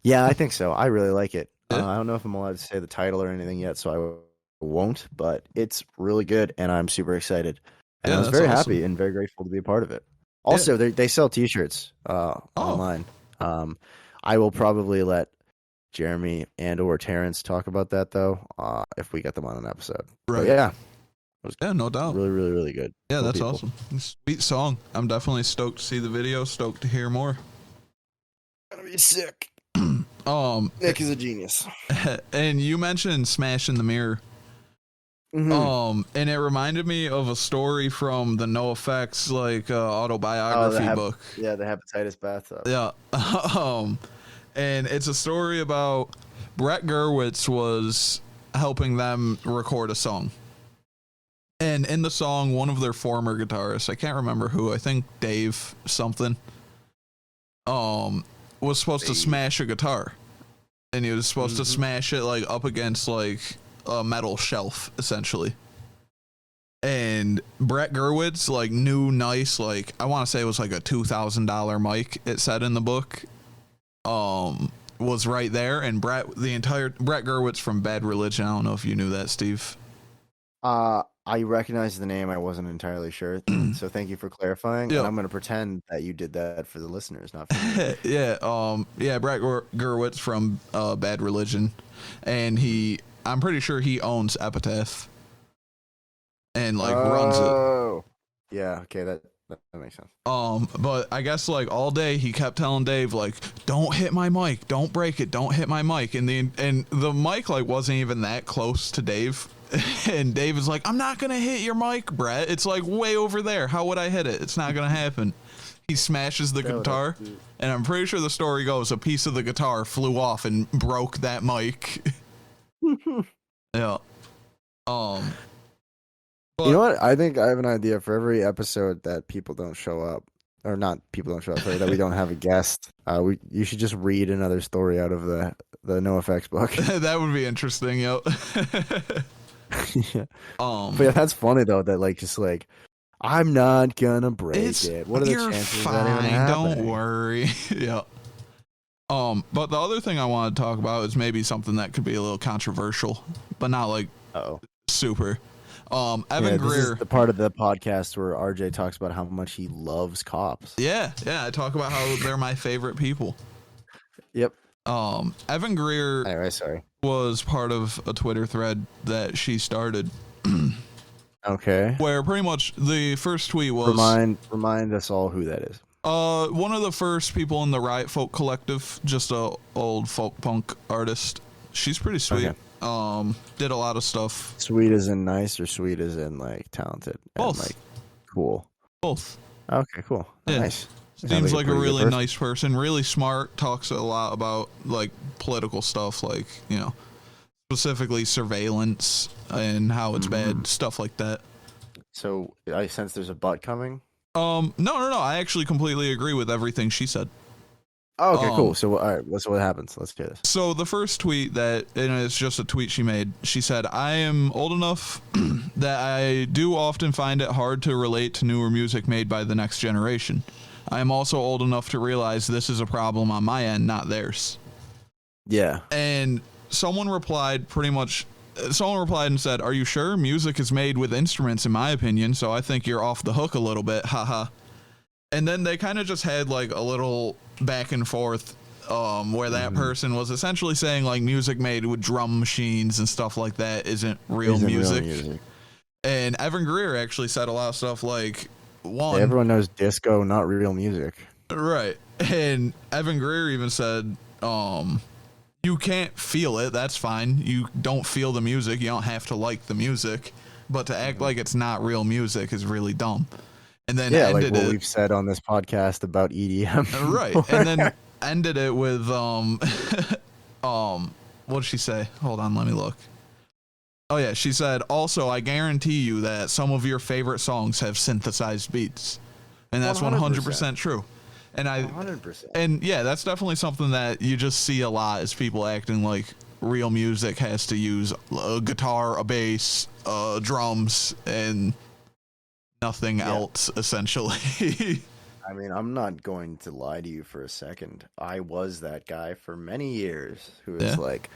Yeah, I think so. I really like it. Yeah. I don't know if I'm allowed to say the title or anything yet, so I won't. But it's really good, and I'm super excited. And I was very happy and very grateful to be a part of it. Also, they sell T-shirts online. I will probably let Jeremy and or Terrence talk about that though, if we get them on an episode. Right? But yeah. No doubt. Really, really, really good. Yeah, cool that's people. awesome. Sweet song. I'm definitely stoked to see the video. Stoked to hear more. Gonna be sick. Nick is a genius. And you mentioned Smash in the Mirror. Mm-hmm. And it reminded me of a story from the NoFX like autobiography book. Yeah, the hepatitis bathtub. Yeah. And it's a story about Brett Gurewitz was helping them record a song. And in the song, one of their former guitarists, I can't remember who, I think Dave something, was supposed to smash a guitar. And he was supposed to smash it like up against like a metal shelf, essentially. And Brett Gurewitz, like new, nice, like I want to say it was like a $2,000 mic, it said in the book, was right there. And Brett Gurewitz from Bad Religion, I don't know if you knew that, Steve. I recognize the name. I wasn't entirely sure, so thank you for clarifying. Yeah. And I'm going to pretend that you did that for the listeners, not for me. Yeah, Brett Gurewitz from Bad Religion, and I'm pretty sure he owns Epitaph, and like runs it. Oh, yeah, okay, that makes sense. But I guess like all day he kept telling Dave like, "Don't hit my mic, don't break it, don't hit my mic," and the mic like wasn't even that close to Dave. And Dave is like, I'm not going to hit your mic, Brett. It's like way over there. How would I hit it? It's not going to happen. He smashes the guitar. And I'm pretty sure the story goes a piece of the guitar flew off and broke that mic. Yeah. But, you know what? I think I have an idea for every episode that people don't show up. Or not people don't show up, sorry, that we don't have a guest. You should just read another story out of the NoFX book. That would be interesting, yo. Yeah. But yeah, that's funny though. That like just like I'm not gonna break it. What are the you're chances fine, of that even happening? don't worry. Yeah. But the other thing I want to talk about is maybe something that could be a little controversial, but not like super. Evan This Greer. is the part of the podcast where RJ talks about how much he loves cops. Yeah, I talk about how they're my favorite people. Yep. Evan Greer Anyway, sorry. was part of a Twitter thread that she started. Okay. Where pretty much the first tweet was remind us all who that is. One of the first people in the Riot Folk Collective, just a old folk punk artist. She's pretty sweet. Okay. Did a lot of stuff. Sweet as in nice, or sweet as in like talented? Both. And, like, cool. Both. Okay, cool. Yeah. Nice. Seems like a pretty really good nice person. Really smart. Talks a lot about like political stuff, like specifically surveillance and how it's bad, stuff like that. So I sense there's a butt coming. No. I actually completely agree with everything she said. Oh, okay, cool. So, all right, what happens? Let's do this. So the first tweet and it's just a tweet she made. She said, "I am old enough that I do often find it hard to relate to newer music made by the next generation. I am also old enough to realize this is a problem on my end, not theirs." Yeah. And someone replied and said, "Are you sure? Music is made with instruments, in my opinion, so I think you're off the hook a little bit, haha." And then they kind of just had like a little back and forth where that person was essentially saying like music made with drum machines and stuff like that isn't real music. And Evan Greer actually said a lot of stuff like, everyone knows disco, not real music. Right. And Evan Greer even said, you can't feel it. That's fine. You don't feel the music. You don't have to like the music. But to act like it's not real music is really dumb. And then like what we've said on this podcast about EDM. Right. And then ended it with what did she say? Hold on, let me look. Oh yeah, she said, "Also, I guarantee you that some of your favorite songs have synthesized beats." And that's 100% true. And 100%. And yeah, that's definitely something that you just see a lot, is people acting like real music has to use a guitar, a bass, drums, and nothing else, essentially. I mean, I'm not going to lie to you for a second. I was that guy for many years who was like,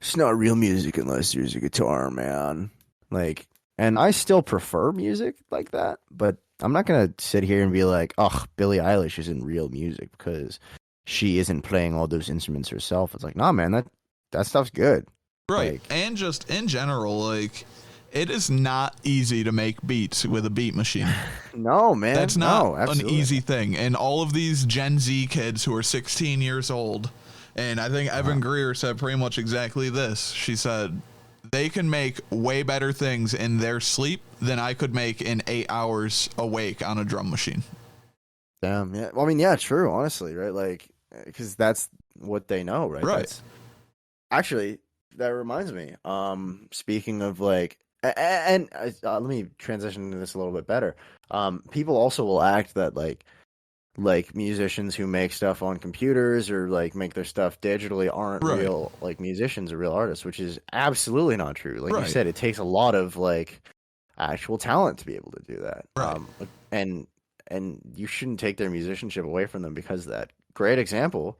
it's not real music unless there's a guitar, man. Like, and I still prefer music like that, but I'm not going to sit here and be like, oh, Billie Eilish isn't real music because she isn't playing all those instruments herself. It's like, nah, man, that stuff's good. Right. Like, and just in general, like, it is not easy to make beats with a beat machine. No, man. That's not an easy thing. And all of these Gen Z kids who are 16 years old, and I think Evan Greer said pretty much exactly this. She said, they can make way better things in their sleep than I could make in 8 hours awake on a drum machine. Damn, yeah. Well, I mean, yeah, true, honestly, right? Like, because that's what they know, right? Right. Actually, that reminds me. Speaking of like, and let me transition into this a little bit better. People also will act that like musicians who make stuff on computers or like make their stuff digitally aren't real like musicians or real artists, which is absolutely not true. Like you said, it takes a lot of like actual talent to be able to do that. Right. And you shouldn't take their musicianship away from them because of that. Great example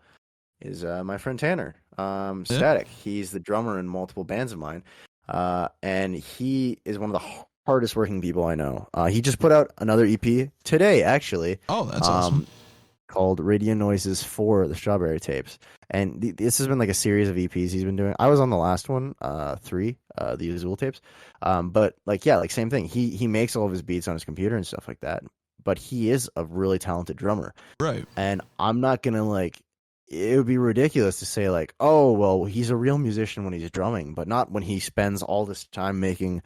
is my friend Tanner, Static. He's the drummer in multiple bands of mine, and he is one of the hardest working people I know. He just put out another EP today, actually. Oh, that's awesome. Called Radio Noises for the Strawberry Tapes. And this has been like a series of EPs he's been doing. I was on the last one, 3, the Usual tapes. But like, yeah, like same thing. He makes all of his beats on his computer and stuff like that. But he is a really talented drummer. Right. And I'm not going to like, it would be ridiculous to say like, oh, well, he's a real musician when he's drumming, but not when he spends all this time making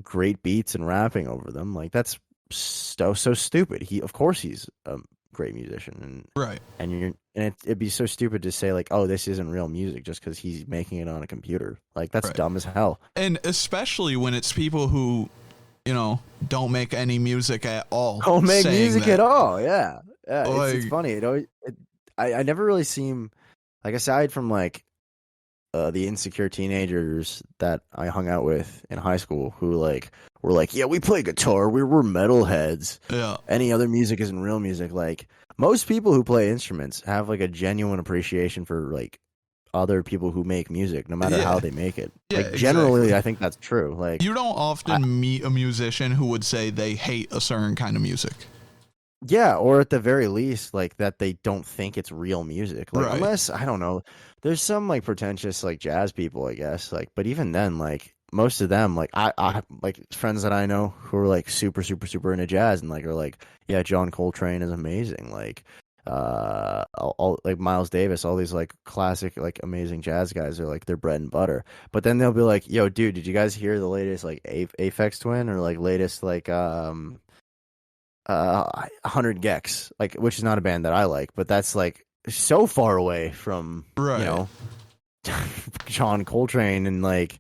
great beats and rapping over them. Like that's so stupid. Of course he's a great musician, and it'd be so stupid to say like, oh, this isn't real music just because he's making it on a computer. Like that's dumb as hell. And especially when it's people who, don't make any music at all. Don't make music at all. Yeah. Like, it's funny. I never really seem like, aside from like the insecure teenagers that I hung out with in high school who like were like, yeah, we play guitar, we're metalheads. Yeah. Any other music isn't real music. Like most people who play instruments have like a genuine appreciation for like other people who make music, no matter how they make it. Yeah, like generally, exactly. I think that's true. Like You don't often meet a musician who would say they hate a certain kind of music. yeah, or at the very least, like that they don't think it's real music. Like Right. unless I don't know, there's some like pretentious like jazz people, I guess. Like, but even then, like most of them, like I like friends that I know who are like super into jazz and like are like, yeah, John Coltrane is amazing. Like, all like Miles Davis, all these like classic like amazing jazz guys are like their bread and butter. But then they'll be like, yo, dude, did you guys hear the latest like Aphex Twin or like latest like 100 Gex, like, which is not a band that I like, but that's like so far away from Right. you know John Coltrane and like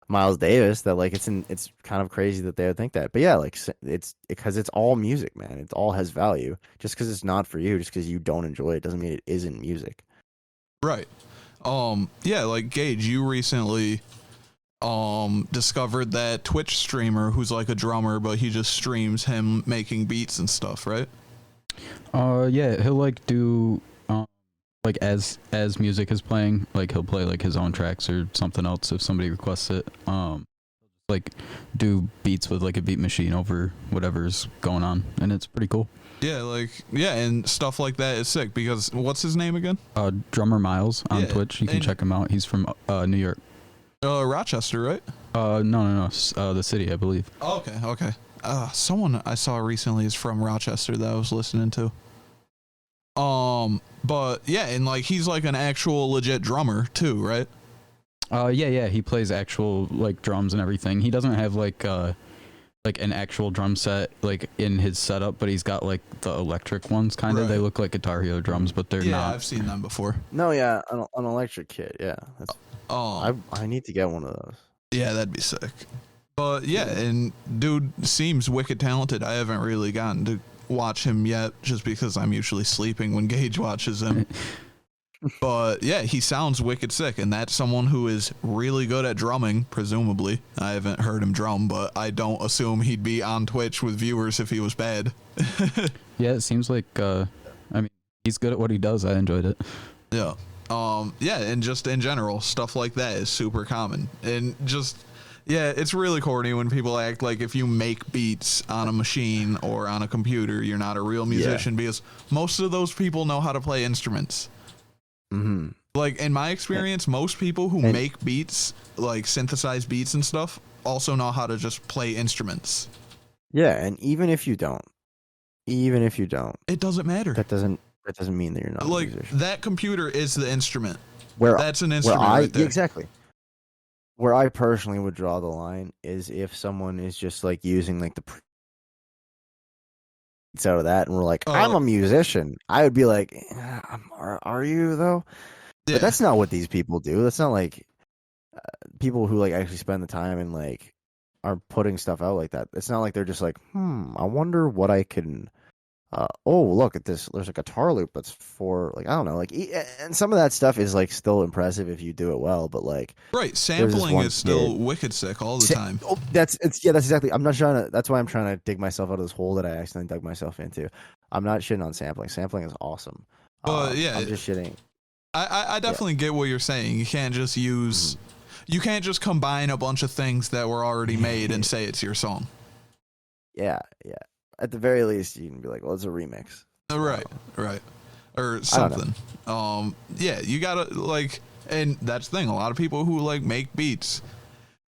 Miles Davis that like it's kind of crazy that they would think that. But yeah, like it's because it's all music, man. It all has value. Just because it's not for you, just because you don't enjoy it, doesn't mean it isn't music. Right. Yeah, like Gage, you recently discovered that Twitch streamer who's like a drummer, but he just streams him making beats and stuff, right? Yeah, he'll like do like as music is playing, like he'll play like his own tracks or something else if somebody requests it. Like do beats with like a beat machine over whatever's going on, and it's pretty cool. Yeah, and stuff like that is sick because what's his name again? Drummer Miles on Twitch. You can check him out. He's from New York. Rochester, right? No. The city, I believe. Oh, okay. Someone I saw recently is from Rochester that I was listening to. But yeah, and like he's like an actual legit drummer too, right? Yeah. He plays actual like drums and everything. He doesn't have like an actual drum set like in his setup, but he's got like the electric ones kind of. Right. They look like Guitar Hero drums, but they're not. Yeah, I've seen them before. No, yeah, an electric kit. Yeah, that's, Oh, I need to get one of those. yeah, that'd be sick. But yeah, and dude seems wicked talented. I haven't really gotten to watch him yet, just because I'm usually sleeping when Gage watches him. But yeah, he sounds wicked sick, and that's someone who is really good at drumming, presumably. I haven't heard him drum, but I don't assume he'd be on Twitch with viewers if he was bad. Yeah, it seems like I mean, he's good at what he does. I enjoyed it. Yeah. Yeah, and just in general, stuff like that is super common. And just, yeah, it's really corny when people act like if you make beats on a machine or on a computer, you're not a real musician, because most of those people know how to play instruments. Mm-hmm. Like, in my experience, most people who make beats, like synthesize beats and stuff, also know how to just play instruments. Yeah, and even if you don't, it doesn't matter. that doesn't mean that you're not Like, a musician. that computer is the instrument. Where That's an instrument right there. Exactly. Where I personally would draw the line is if someone is just like using like the out of that and we're like, I'm a musician. I would be like, are you though? Yeah. But that's not what these people do. That's not like people who like actually spend the time and like are putting stuff out like that. It's not like they're just like, I wonder what I can. Oh, look at this. There's a guitar loop that's for like I don't know, like, and some of that stuff is like still impressive if you do it well, but like right, sampling is still wicked sick all the time. Oh, that's exactly. I'm not trying to. That's why I'm trying to dig myself out of this hole that I accidentally dug myself into. I'm not shitting on sampling. Sampling is awesome. Yeah, I'm just shitting. I definitely get what you're saying. You can't just use, you can't just combine a bunch of things that were already made and say it's your song. Yeah. At the very least, you can be like, well, it's a remix. Right. Or something. Yeah, you gotta, like, and that's the thing, a lot of people who, like, make beats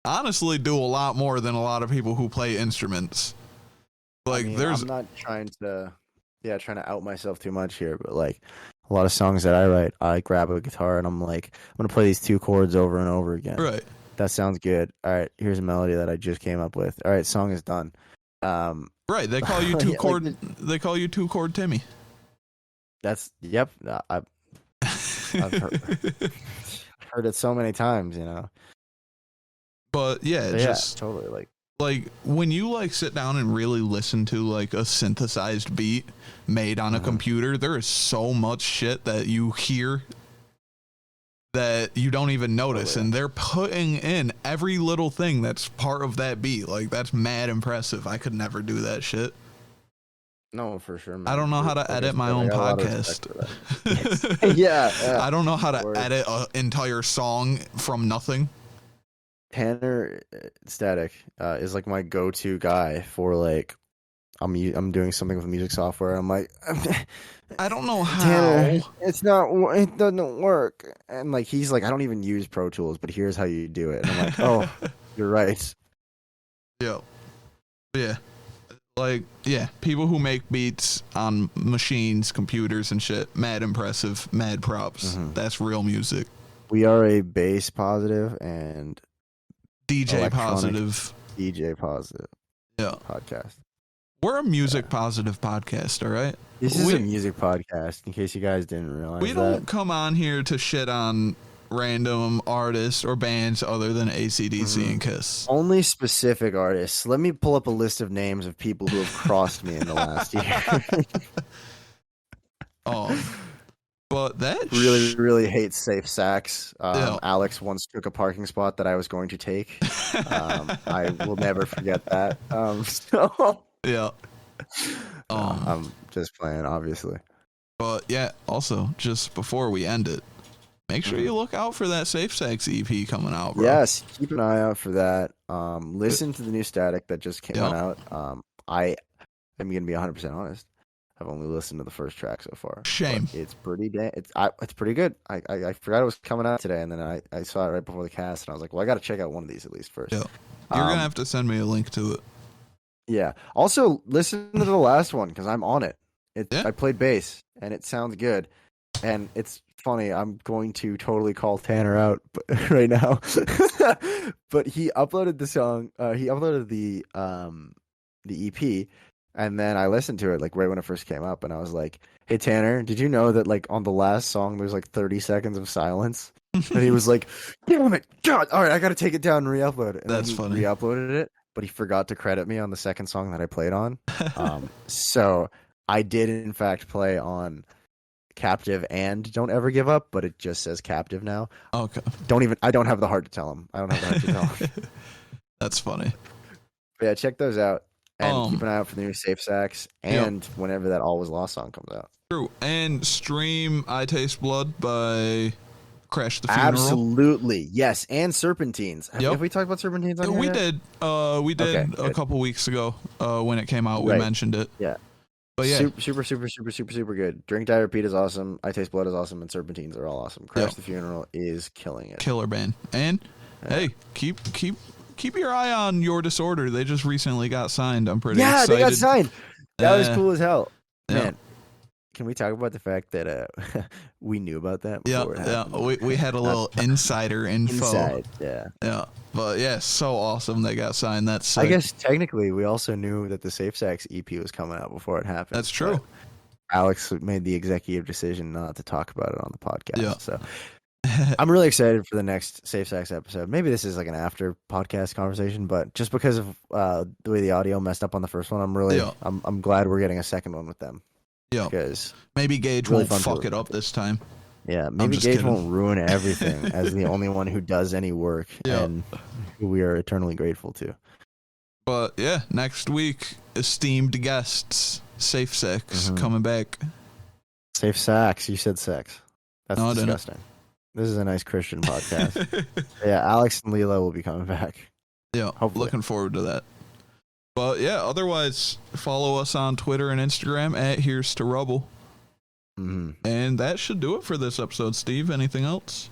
honestly do a lot more than a lot of people who play instruments. Like, I'm not trying to out myself too much here, but, like, a lot of songs that I write, I grab a guitar and I'm like, I'm going to play these two chords over and over again. Right. That sounds good. All right, here's a melody that I just came up with. All right, song is done. Right, they call you two chord. They call you 2-chord Timmy. That's I've heard it so many times, you know. But yeah, just totally like when you like sit down and really listen to like a synthesized beat made on a computer, there is so much shit that you hear that you don't even notice, and they're putting in every little thing that's part of that beat. Like, that's mad impressive. I could never do that shit. No, for sure, man. I don't know how to Like I edit said, my I own got a lot of podcast. respect for that. Yeah, I don't know how to Word. edit an entire song from nothing. Tanner Static is like my go-to guy for like I'm doing something with music software. I'm like, I don't know how. Tanner, it doesn't work. And like he's like, I don't even use Pro Tools, but here's how you do it. And I'm like, oh, you're right. Yeah. Like, yeah, people who make beats on machines, computers, and shit, mad impressive, mad props. Mm-hmm. That's real music. We are a bass positive and DJ positive. DJ positive. Yeah. Podcast. We're a music positive podcast, all right? This is a music podcast, in case you guys didn't realize we that. don't come on here to shit on random artists or bands other than AC/DC and Kiss. Only specific artists. Let me pull up a list of names of people who have crossed me in the last year. But that really hates safe sacks. Yeah. Alex once took a parking spot that I was going to take. I will never forget that. Yeah. I'm just playing, obviously. But yeah, also, just before we end it, make sure you look out for that Safe Sacks EP coming out, bro. Yes, keep an eye out for that. Listen to the new Static that just came out. I am going to be 100% honest. I've only listened to the first track so far. Shame. It's pretty it's pretty good. I forgot it was coming out today, and then I saw it right before the cast, and I was like, well, I got to check out one of these at least first. Yeah. You're going to have to send me a link to it. Yeah. Also, listen to the last one, because I'm on it. I played bass, and it sounds good. And it's funny, I'm going to totally call Tanner out right now. But he uploaded the song, he uploaded the EP, and then I listened to it like right when it first came up, and I was like, hey Tanner, did you know that like on the last song there's like 30 seconds of silence? And he was like, damn it, God, all right, I gotta take it down and re-upload it. And That's then he funny. re-uploaded it, but he forgot to credit me on the second song that I played on. So I did in fact play on Captive and Don't Ever Give Up, but it just says Captive now. Okay. I don't have the heart to tell him. I don't have the heart to tell him. That's funny. But yeah, check those out. And keep an eye out for the new Safe Sacks and whenever that All Was Lost song comes out. True. And stream I Taste Blood by Crash the Funeral. Absolutely. Yes. And Serpentines. Have we talked about Serpentines on here We yet? did. We did a couple weeks ago when it came out. We mentioned it. Yeah. But yeah. Super good. Drink, Die, Repeat is awesome. I Taste Blood is awesome. And Serpentines are all awesome. Crash the Funeral is killing it. Killer band. And hey, keep your eye on Your Disorder. They just recently got signed. I'm pretty excited. Yeah, they got signed. That was cool as hell. Yeah. Man, can we talk about the fact that we knew about that before it happened? We had a little insider info. Inside, yeah. Yeah. But yeah, so awesome they got signed. That's sick. I guess technically we also knew that the Safe Sacks EP was coming out before it happened. That's true. Alex made the executive decision not to talk about it on the podcast. Yeah. So I'm really excited for the next Safe Sacks episode. Maybe this is like an after podcast conversation, but just because of the way the audio messed up on the first one, I'm glad we're getting a second one with them. Yeah. Because maybe Gage really won't fuck it up this time. Yeah, maybe Gage won't ruin everything as the only one who does any work and who we are eternally grateful to. But yeah, next week, esteemed guests, Safe Sacks coming back. Safe Sacks, you said sex. That's no, disgusting. This is a nice Christian podcast. Yeah, Alex and Leela will be coming back. Yeah, hopefully. Looking forward to that. But yeah, otherwise, follow us on Twitter and Instagram at Here's to Rubble. Mm-hmm. And that should do it for this episode, Steve. Anything else?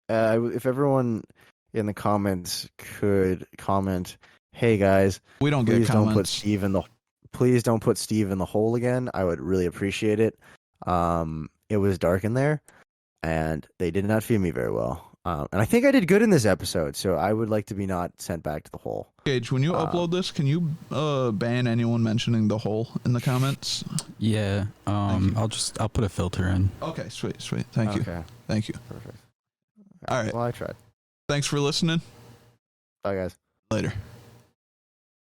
If everyone in the comments could comment, hey guys, we don't get comments. Please don't put Steve in the hole again. I would really appreciate it. It was dark in there, and they did not feed me very well. And I think I did good in this episode, so I would like to be not sent back to the hole. Gage, when you upload this, can you ban anyone mentioning the hole in the comments? Yeah. I'll put a filter in. Okay, sweet. Thank you. Perfect. All right. Well, I tried. Thanks for listening. Bye, guys. Later.